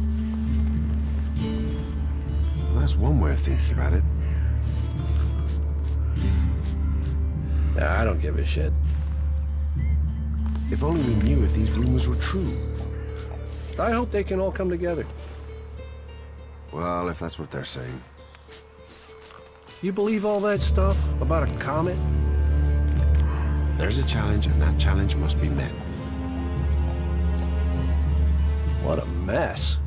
Well, that's one way of thinking about it. I don't give a shit. If only we knew if these rumors were true. I hope they can all come together. Well, if that's what they're saying. You believe all that stuff about a comet? There's a challenge, and that challenge must be met. What a mess.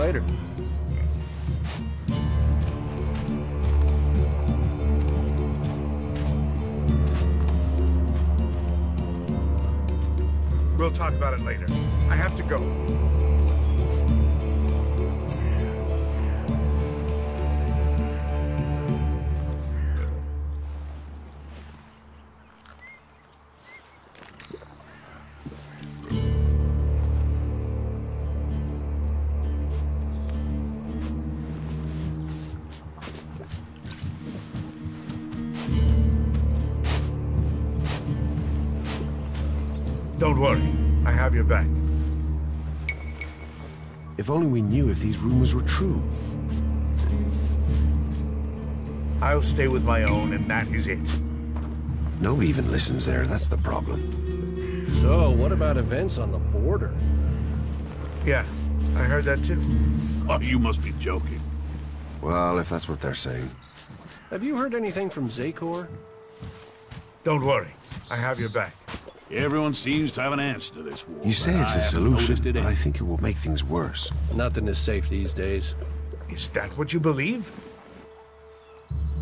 later. We'll talk about it later. I have to go. Don't worry. I have your back. If only we knew if these rumors were true. I'll stay with my own, and that is it. Nobody even listens there, that's the problem. So, what about events on the border? Yeah, I heard that too. Oh, you must be joking. Well, if that's what they're saying. Have you heard anything from Zakor? Don't worry. I have your back. Everyone seems to have an answer to this war. You say it's a solution, but I think it will make things worse. Nothing is safe these days. Is that what you believe?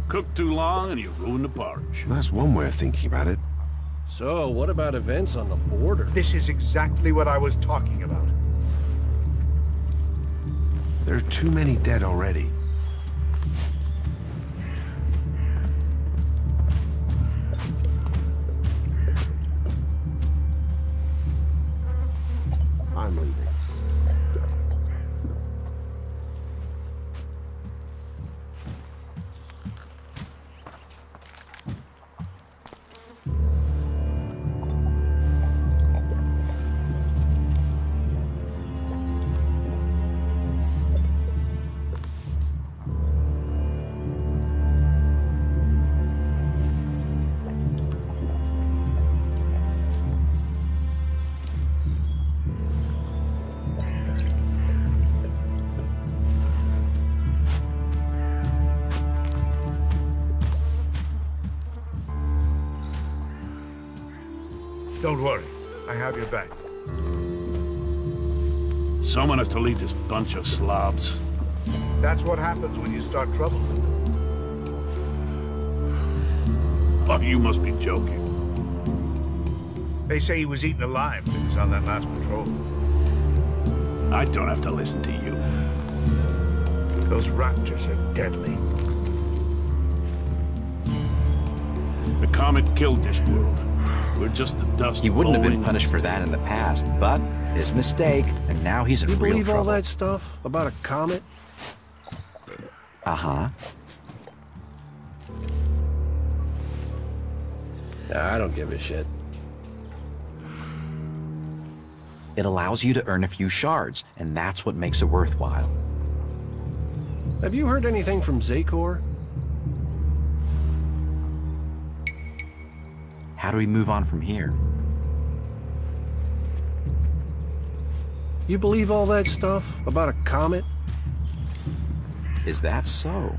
Cook too long and you ruin the porridge. That's one way of thinking about it. So, what about events on the border? This is exactly what I was talking about. There are too many dead already. I'm leaving. Don't worry. I have your back. Someone has to lead this bunch of slobs. That's what happens when you start trouble. Oh, you must be joking. They say he was eaten alive when he was on that last patrol. I don't have to listen to you. Those raptors are deadly. The comet killed this world. We're just the dust. He wouldn't have been blowing. punished for that in the past, but his mistake, and now he's in real trouble. You believe all that stuff about a comet? Uh-huh. Nah, I don't give a shit. It allows you to earn a few shards, and that's what makes it worthwhile. Have you heard anything from Zakor? How do we move on from here? You believe all that stuff about a comet? Is that so?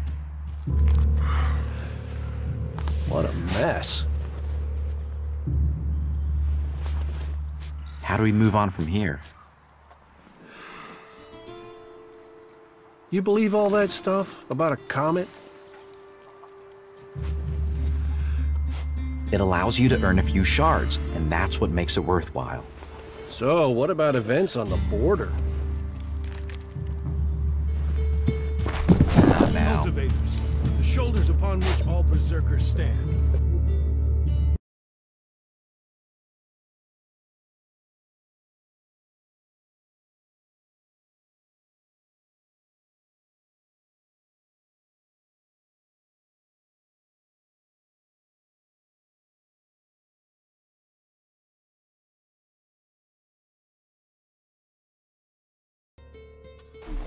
What a mess. How do we move on from here? You believe all that stuff about a comet? It allows you to earn a few shards, and that's what makes it worthwhile. So, what about events on the border? Now. Cultivators, the shoulders upon which all berserkers stand.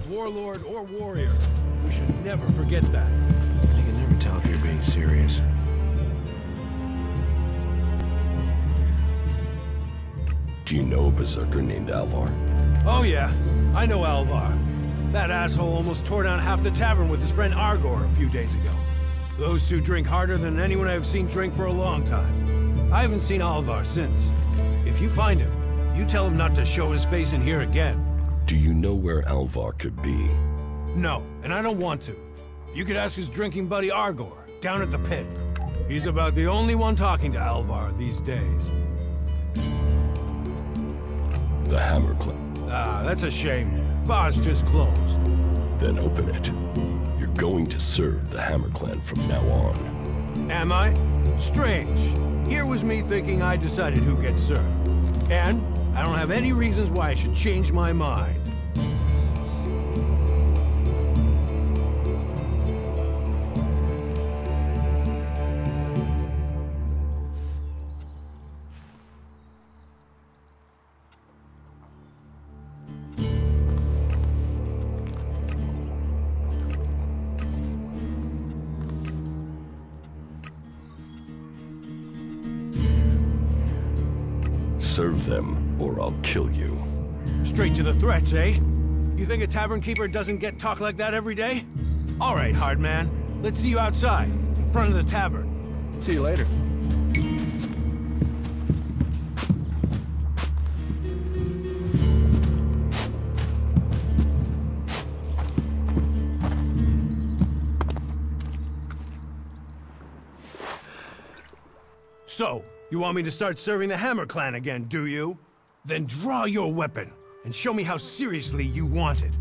Warlord or warrior, we should never forget that. I can never tell if you're being serious. Do you know a berserker named Alvar? Oh yeah, I know Alvar. That asshole almost tore down half the tavern with his friend Argor a few days ago. Those two drink harder than anyone I've seen drink for a long time. I haven't seen Alvar since. If you find him, you tell him not to show his face in here again. Do you know where Alvar could be? No, and I don't want to. You could ask his drinking buddy Argor, down at the pit. He's about the only one talking to Alvar these days. The Hammer Clan. Ah, that's a shame. Bar's just closed. Then open it. You're going to serve the Hammer Clan from now on. Am I? Strange. Here was me thinking I decided who gets served. And I don't have any reasons why I should change my mind. Serve them, or I'll kill you. Straight to the threats, eh? You think a tavern keeper doesn't get talk like that every day? All right, hard man. Let's see you outside, in front of the tavern. See you later. So, you want me to start serving the Hammer Clan again, do you? Then draw your weapon, and show me how seriously you want it.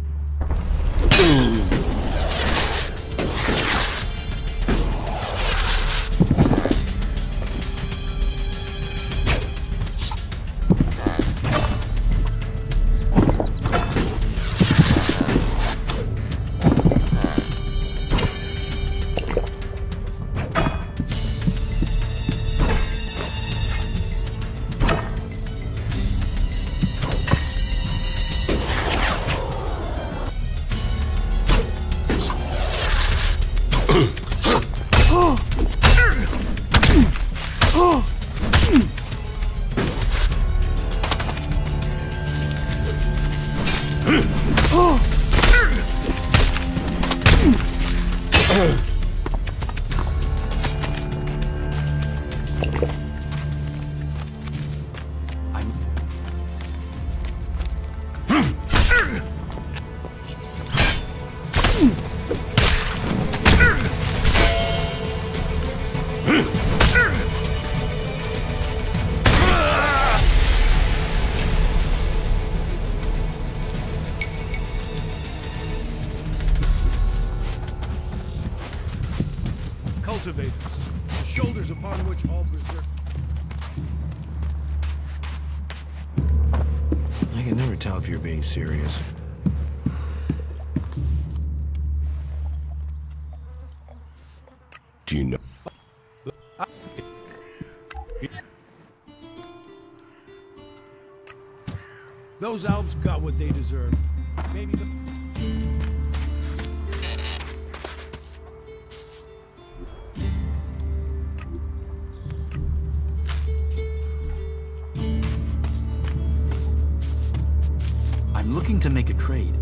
Cultivators, the shoulders upon which all berserk. I can never tell if you're being serious. Do you know? Those Alps got what they deserved. Maybe the... I'm looking to make a trade.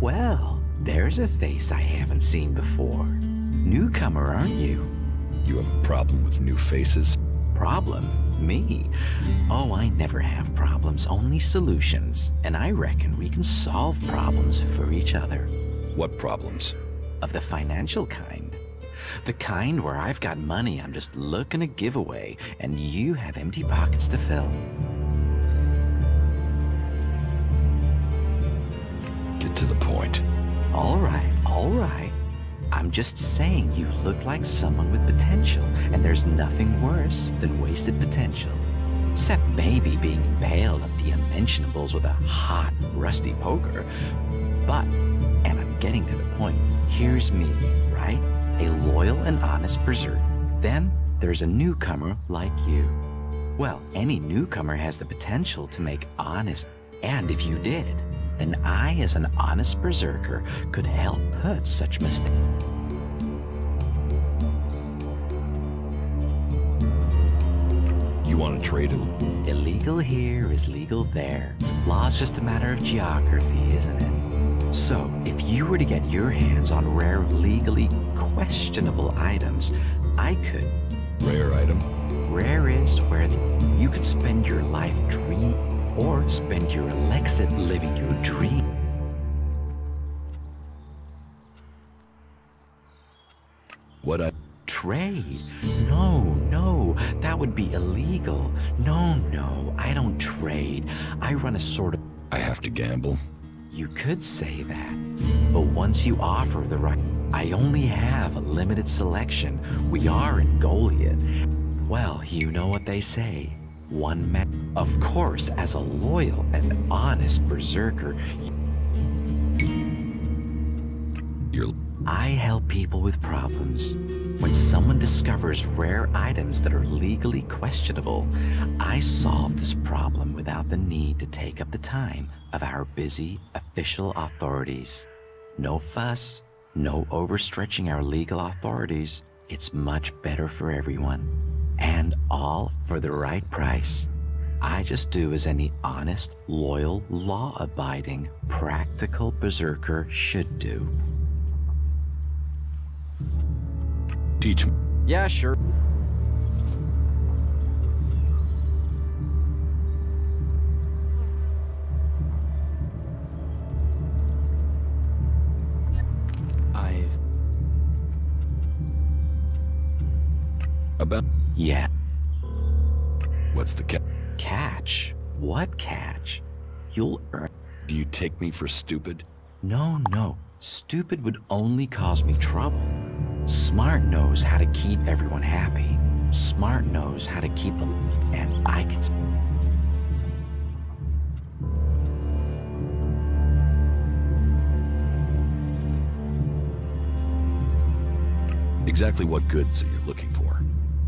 Well, there's a face I haven't seen before. Newcomer, aren't you? You have a problem with new faces? Problem? Me? Oh, I never have problems, only solutions. And I reckon we can solve problems for each other. What problems? Of the financial kind. The kind where I've got money I'm just looking to give away, and you have empty pockets to fill. Get to the point. All right, all right. I'm just saying you look like someone with potential, and there's nothing worse than wasted potential. Except maybe being impaled up the unmentionables with a hot, rusty poker. But, and I'm getting to the point, here's me, right? A loyal and honest berserker. Then, there's a newcomer like you. Well, any newcomer has the potential to make honest, and if you did, then I, as an honest berserker, could help put such mistakes. You want to trade it? Illegal here is legal there. Law's just a matter of geography, isn't it? So, if you were to get your hands on rare, legally questionable items, I could. Rare item? Rare is where you could spend your life dreaming, or spend your Elex living your dream. What I... Trade? No, that would be illegal. No, I don't trade. I run a sort of... I have to gamble? You could say that. But once you offer the right... I only have a limited selection. We are in Goliath. Well, you know what they say. One man... Of course, as a loyal and honest berserker... I help people with problems. When someone discovers rare items that are legally questionable, I solve this problem without the need to take up the time of our busy official authorities. No fuss, no overstretching our legal authorities. It's much better for everyone. And all for the right price. I just do as any honest, loyal, law-abiding, practical berserker should do. Teach me. Yeah, sure. About? Yeah. What's the catch? What catch? You'll earn... Do you take me for stupid? No. Stupid would only cause me trouble. Smart knows how to keep everyone happy. Smart knows how to keep them... And I can... Exactly what goods are you looking for?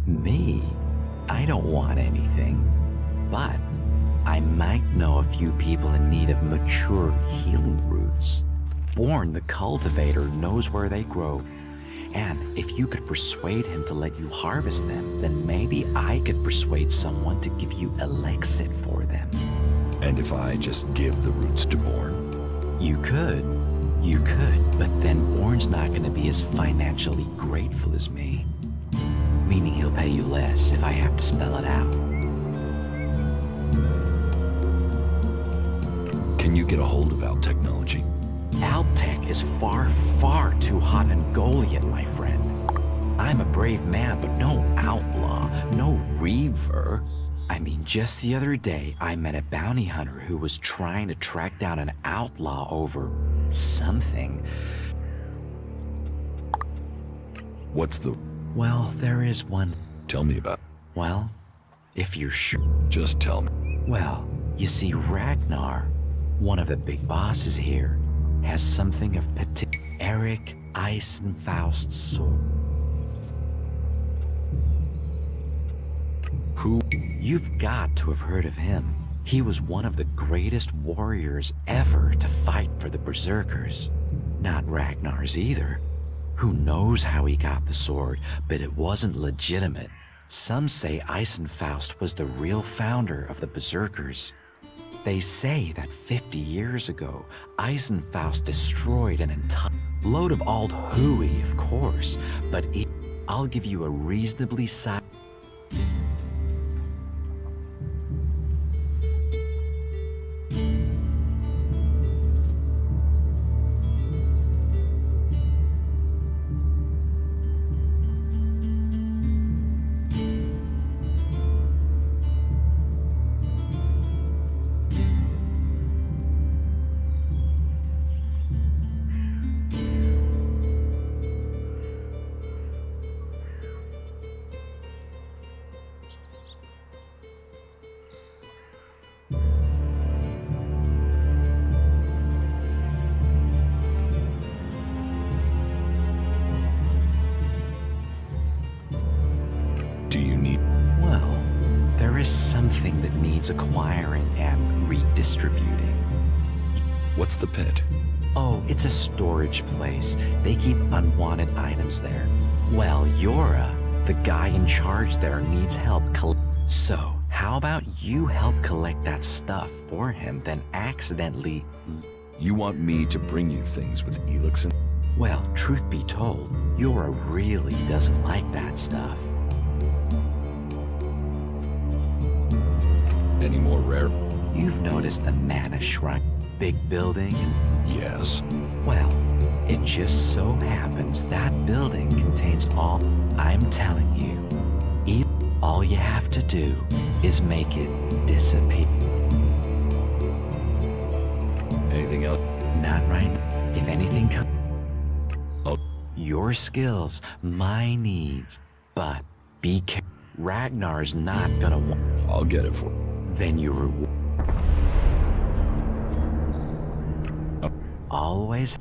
Me? I don't want anything. But I might know a few people in need of mature healing roots. Born the cultivator knows where they grow. And if you could persuade him to let you harvest them, then maybe I could persuade someone to give you Elex for them. And if I just give the roots to Born? You could, but then Born's not going to be as financially grateful as me. Meaning he'll pay you less if I have to spell it out. Can you get a hold of Alp technology? Alp tech is far too hot and Goliath, my friend. I'm a brave man, but no outlaw, no reaver. I mean, just the other day, I met a bounty hunter who was trying to track down an outlaw over something. What's the... Well, there is one. Tell me about... Well, if you're sure... Just tell me. Well, you see, Ragnar, one of the big bosses here, has something of Eric Eisenfaust's sword. Who? You've got to have heard of him. He was one of the greatest warriors ever to fight for the Berserkers. Not Ragnar's either. Who knows how he got the sword, but it wasn't legitimate. Some say Eisenfaust was the real founder of the Berserkers. They say that 50 years ago, Eisenfaust destroyed an entire load of old hooey, of course, but I'll give you a reasonably sized... acquiring and redistributing. What's the pit? Oh, it's a storage place. They keep unwanted items there. Well, Yora, the guy in charge there, needs help So, how about you help collect that stuff for him, then accidentally... You want me to bring you things with Elex in? Well, truth be told, Yora really doesn't like that stuff. Any more rare? You've noticed the mana shrine, big building? Yes. Well, It just so happens that building contains all. I'm telling you, all you have to do is make it disappear. Anything else? Not right now. If anything comes. Oh. Your skills, my needs. But be careful. Ragnar's not gonna want. I'll get it for you. Then you reward. Always.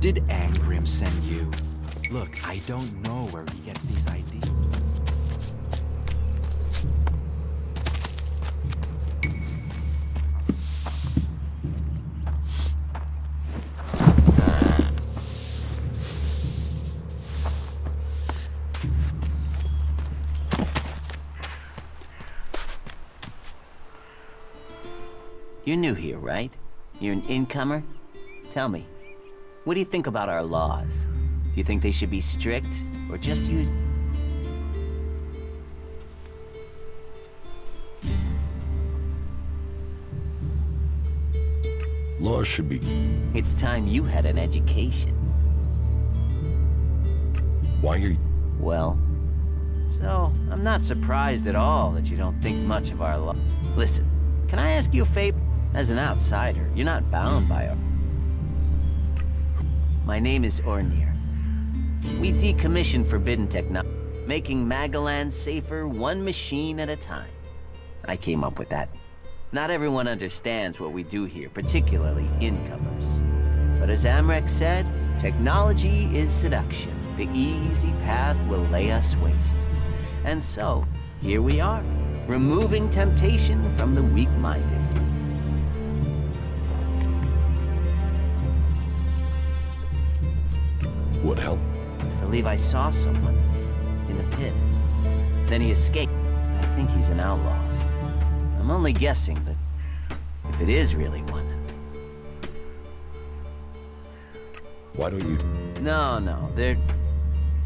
Did Angrim send you? Look, I don't know where he gets these ideas. You're new here, right? You're an incomer? Tell me, what do you think about our laws? Do you think they should be strict, or just use... Laws should be... It's time you had an education. Why are you... Well, so I'm not surprised at all that you don't think much of our law. Listen, can I ask you a favor? As an outsider, you're not bound by our... My name is Ornir. We decommission forbidden technology, making Magalan safer one machine at a time. I came up with that. Not everyone understands what we do here, particularly incomers. But as Amrek said, technology is seduction. The easy path will lay us waste. And so, here we are, removing temptation from the weak-minded. What help? I believe I saw someone in the pit. Then he escaped. I think he's an outlaw. I'm only guessing, but if it is really one... Why don't you... No, they're...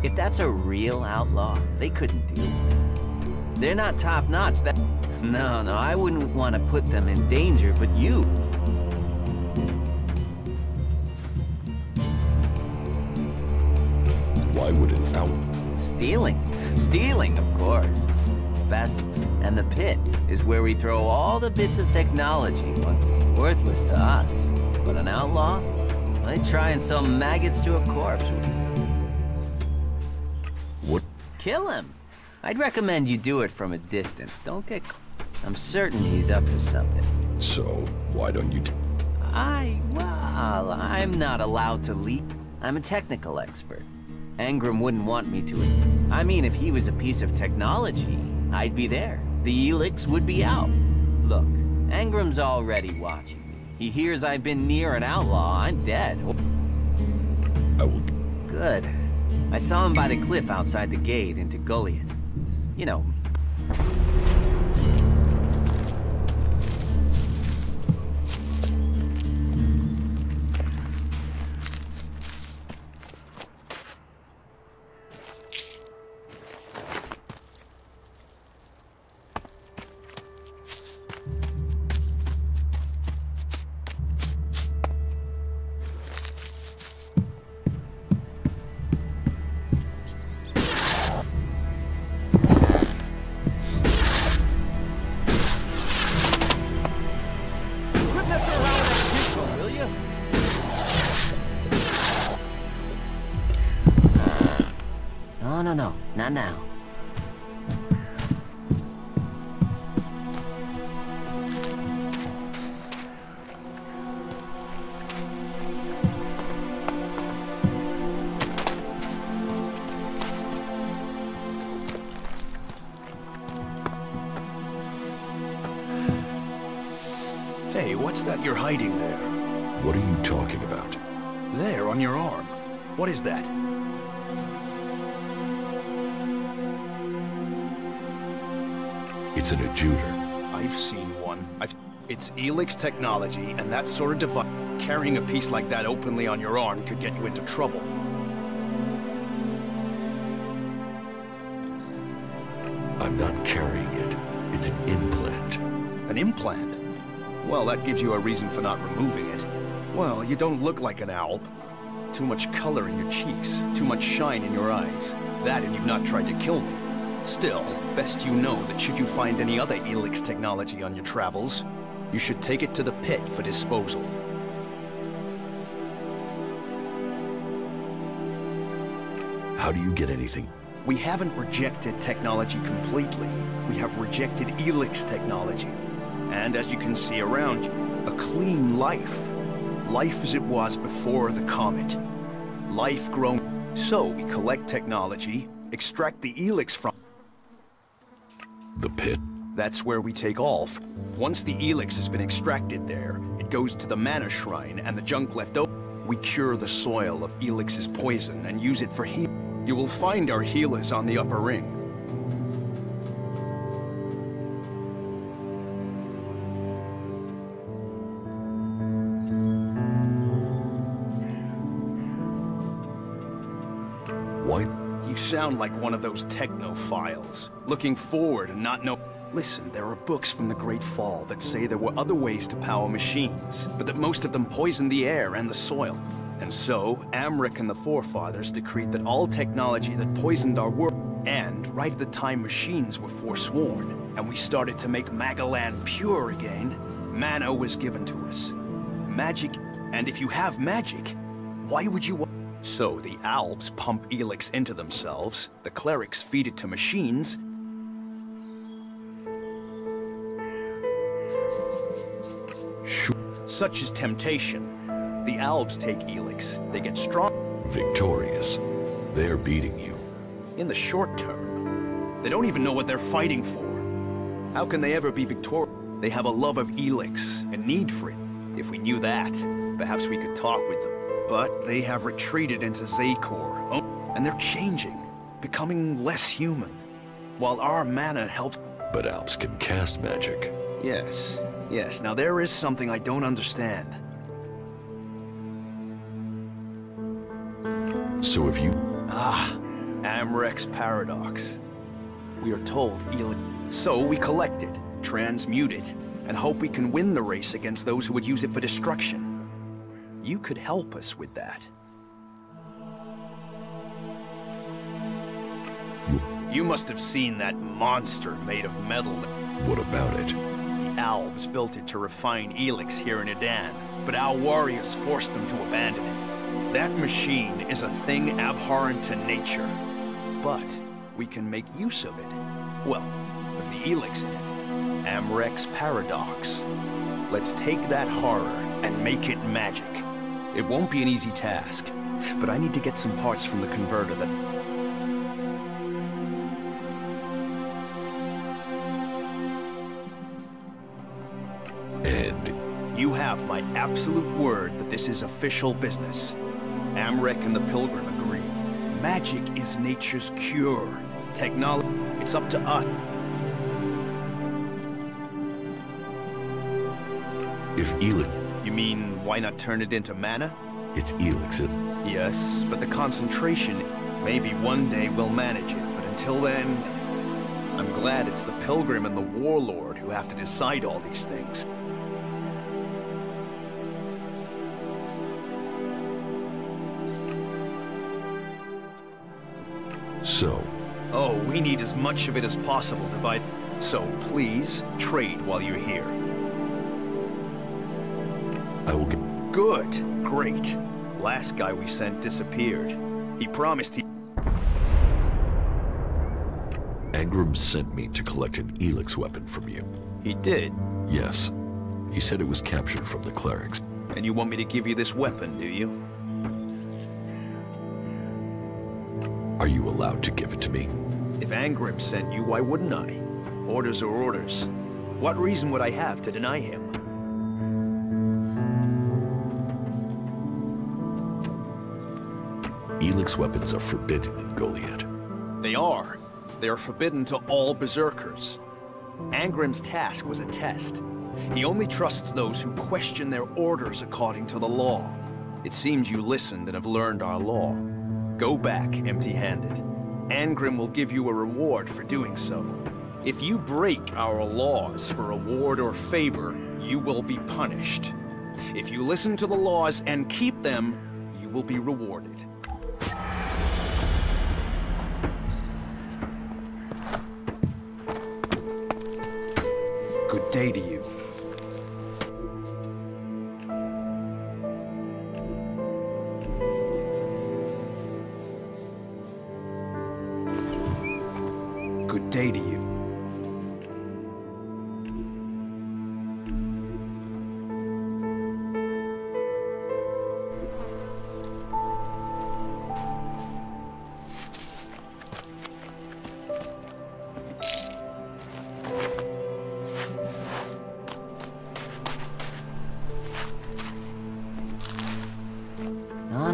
If that's a real outlaw, they couldn't deal with it. They're not top-notch, that... No, I wouldn't want to put them in danger, but you... Why would an outlaw... Stealing, of course. And the pit is where we throw all the bits of technology, worthless to us. But an outlaw? They try and sell maggots to a corpse. What? Kill him. I'd recommend you do it from a distance. Don't get I'm certain he's up to something. So, why don't you... Well, I'm not allowed to lead. I'm a technical expert. Angram wouldn't want me to. I mean, if he was a piece of technology, I'd be there. The Elex would be out. Look, Angram's already watching me. He hears I've been near an outlaw, I'm dead. I will... Good. I saw him by the cliff outside the gate into Goliath. You know... No, not now. Hey, what's that you're hiding there? What are you talking about? There, on your arm. What is that? It's an adjuter. I've seen one. It's Elex technology, and that sort of device. Carrying a piece like that openly on your arm could get you into trouble. I'm not carrying it. It's an implant. An implant? Well, that gives you a reason for not removing it. Well, you don't look like an owl. Too much color in your cheeks, too much shine in your eyes. That and you've not tried to kill me. Still, best you know that should you find any other Elex technology on your travels, you should take it to the pit for disposal. How do you get anything? We haven't rejected technology completely. We have rejected Elex technology. And as you can see around you, a clean life. Life as it was before the comet. Life grown. So we collect technology, extract the Elex from... The pit? That's where we take all. Once the Elex has been extracted there, it goes to the mana shrine and the junk left over. We cure the soil of Elix's poison and use it for healing. You will find our healers on the upper ring. What? You sound like one of those technophiles, looking forward and not know... Listen, there are books from the Great Fall that say there were other ways to power machines, but that most of them poisoned the air and the soil. And so, Amric and the Forefathers decreed that all technology that poisoned our world... And, right at the time machines were forsworn, and we started to make Magalan pure again, mana was given to us. Magic... And if you have magic, why would you... So, the Alps pump Elex into themselves, the clerics feed it to machines... Such is temptation. The Alps take Elex, they get strong... Victorious. They're beating you. In the short term. They don't even know what they're fighting for. How can they ever be victorious? They have a love of Elex, a need for it. If we knew that, perhaps we could talk with them. But they have retreated into Zakor, and they're changing, becoming less human. While our mana helps... But Alps can cast magic. Yes. Yes, now there is something I don't understand. So if you... Amrek's paradox. We are told so we collect it, transmute it, and hope we can win the race against those who would use it for destruction. You could help us with that. You must have seen that monster made of metal. What about it? The Albs built it to refine Elex here in Edan, but our warriors forced them to abandon it. That machine is a thing abhorrent to nature, but we can make use of it. Well, of the Elex in it. Amrek's paradox. Let's take that horror and make it magic. It won't be an easy task, but I need to get some parts from the converter that... And... You have my absolute word that this is official business. Amrek and the Pilgrim agree. Magic is nature's cure. Technology, it's up to us. If Elex... You mean, why not turn it into mana? It's Elex, Yes, but the concentration... Maybe one day we'll manage it, but until then... I'm glad it's the Pilgrim and the Warlord who have to decide all these things. So... Oh, we need as much of it as possible to buy... So, please, trade while you're here. I will get... Good. Great. Last guy we sent disappeared. He promised he... Angrim sent me to collect an Elex weapon from you. He did? Yes. He said it was captured from the clerics. And you want me to give you this weapon, do you? Are you allowed to give it to me? If Angrim sent you, why wouldn't I? Orders are orders. What reason would I have to deny him? Elex weapons are forbidden in Goliath. They are. They are forbidden to all berserkers. Angrim's task was a test. He only trusts those who question their orders according to the law. It seems you listened and have learned our law. Go back empty-handed. Angrim will give you a reward for doing so. If you break our laws for reward or favor, you will be punished. If you listen to the laws and keep them, you will be rewarded. Good day to you. Good day to you.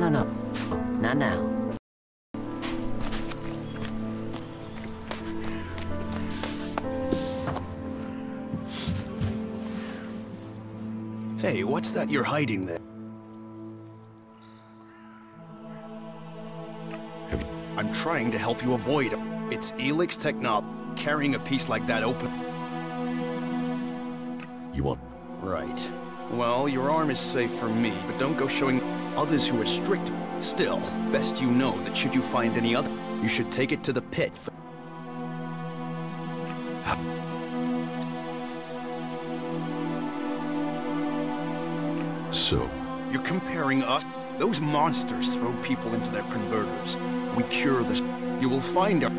No. Not now. Hey, what's that you're hiding there? I'm trying to help you avoid it. It's Elex technology. Carrying a piece like that open... You want... Right. Well, your arm is safe from me, but don't go showing others who are strict. Still, best you know that should you find any other, you should take it to the pit for... So... You're comparing us? Those monsters throw people into their converters. We cure this. You will find our...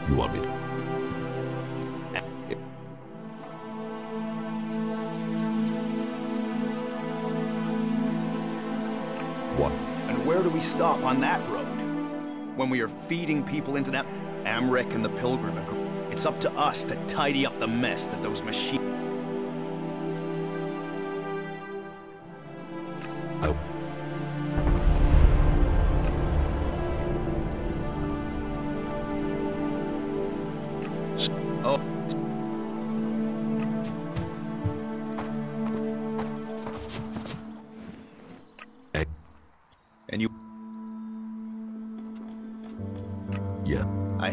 You want me to... What? And where do we stop on that road? When we are feeding people into that... Amrek and the Pilgrim agree. It's up to us to tidy up the mess that those machines...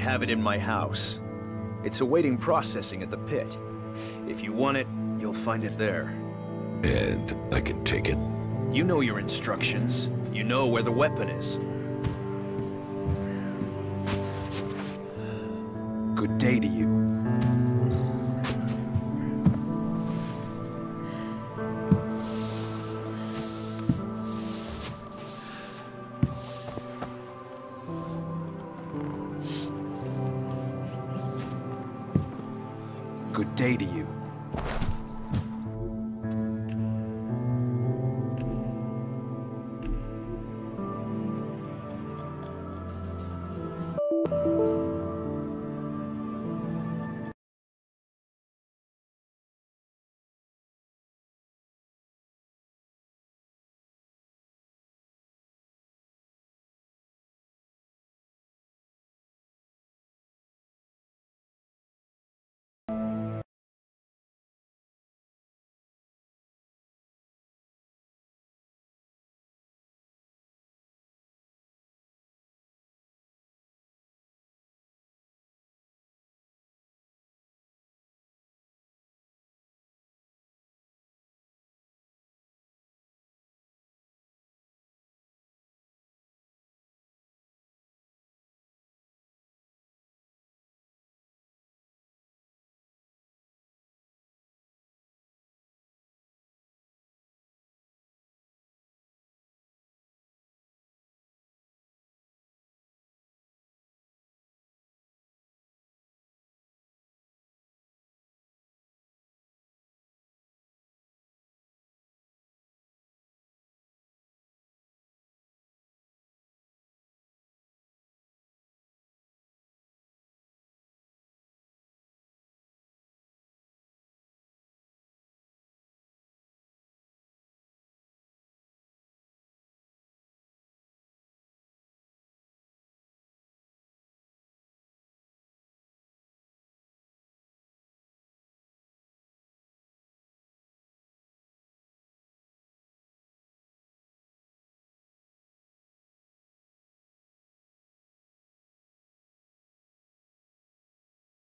have it in my house. It's awaiting processing at the pit. If you want it, you'll find it there. And I can take it? You know your instructions. You know where the weapon is. Good day to you. Good day to you.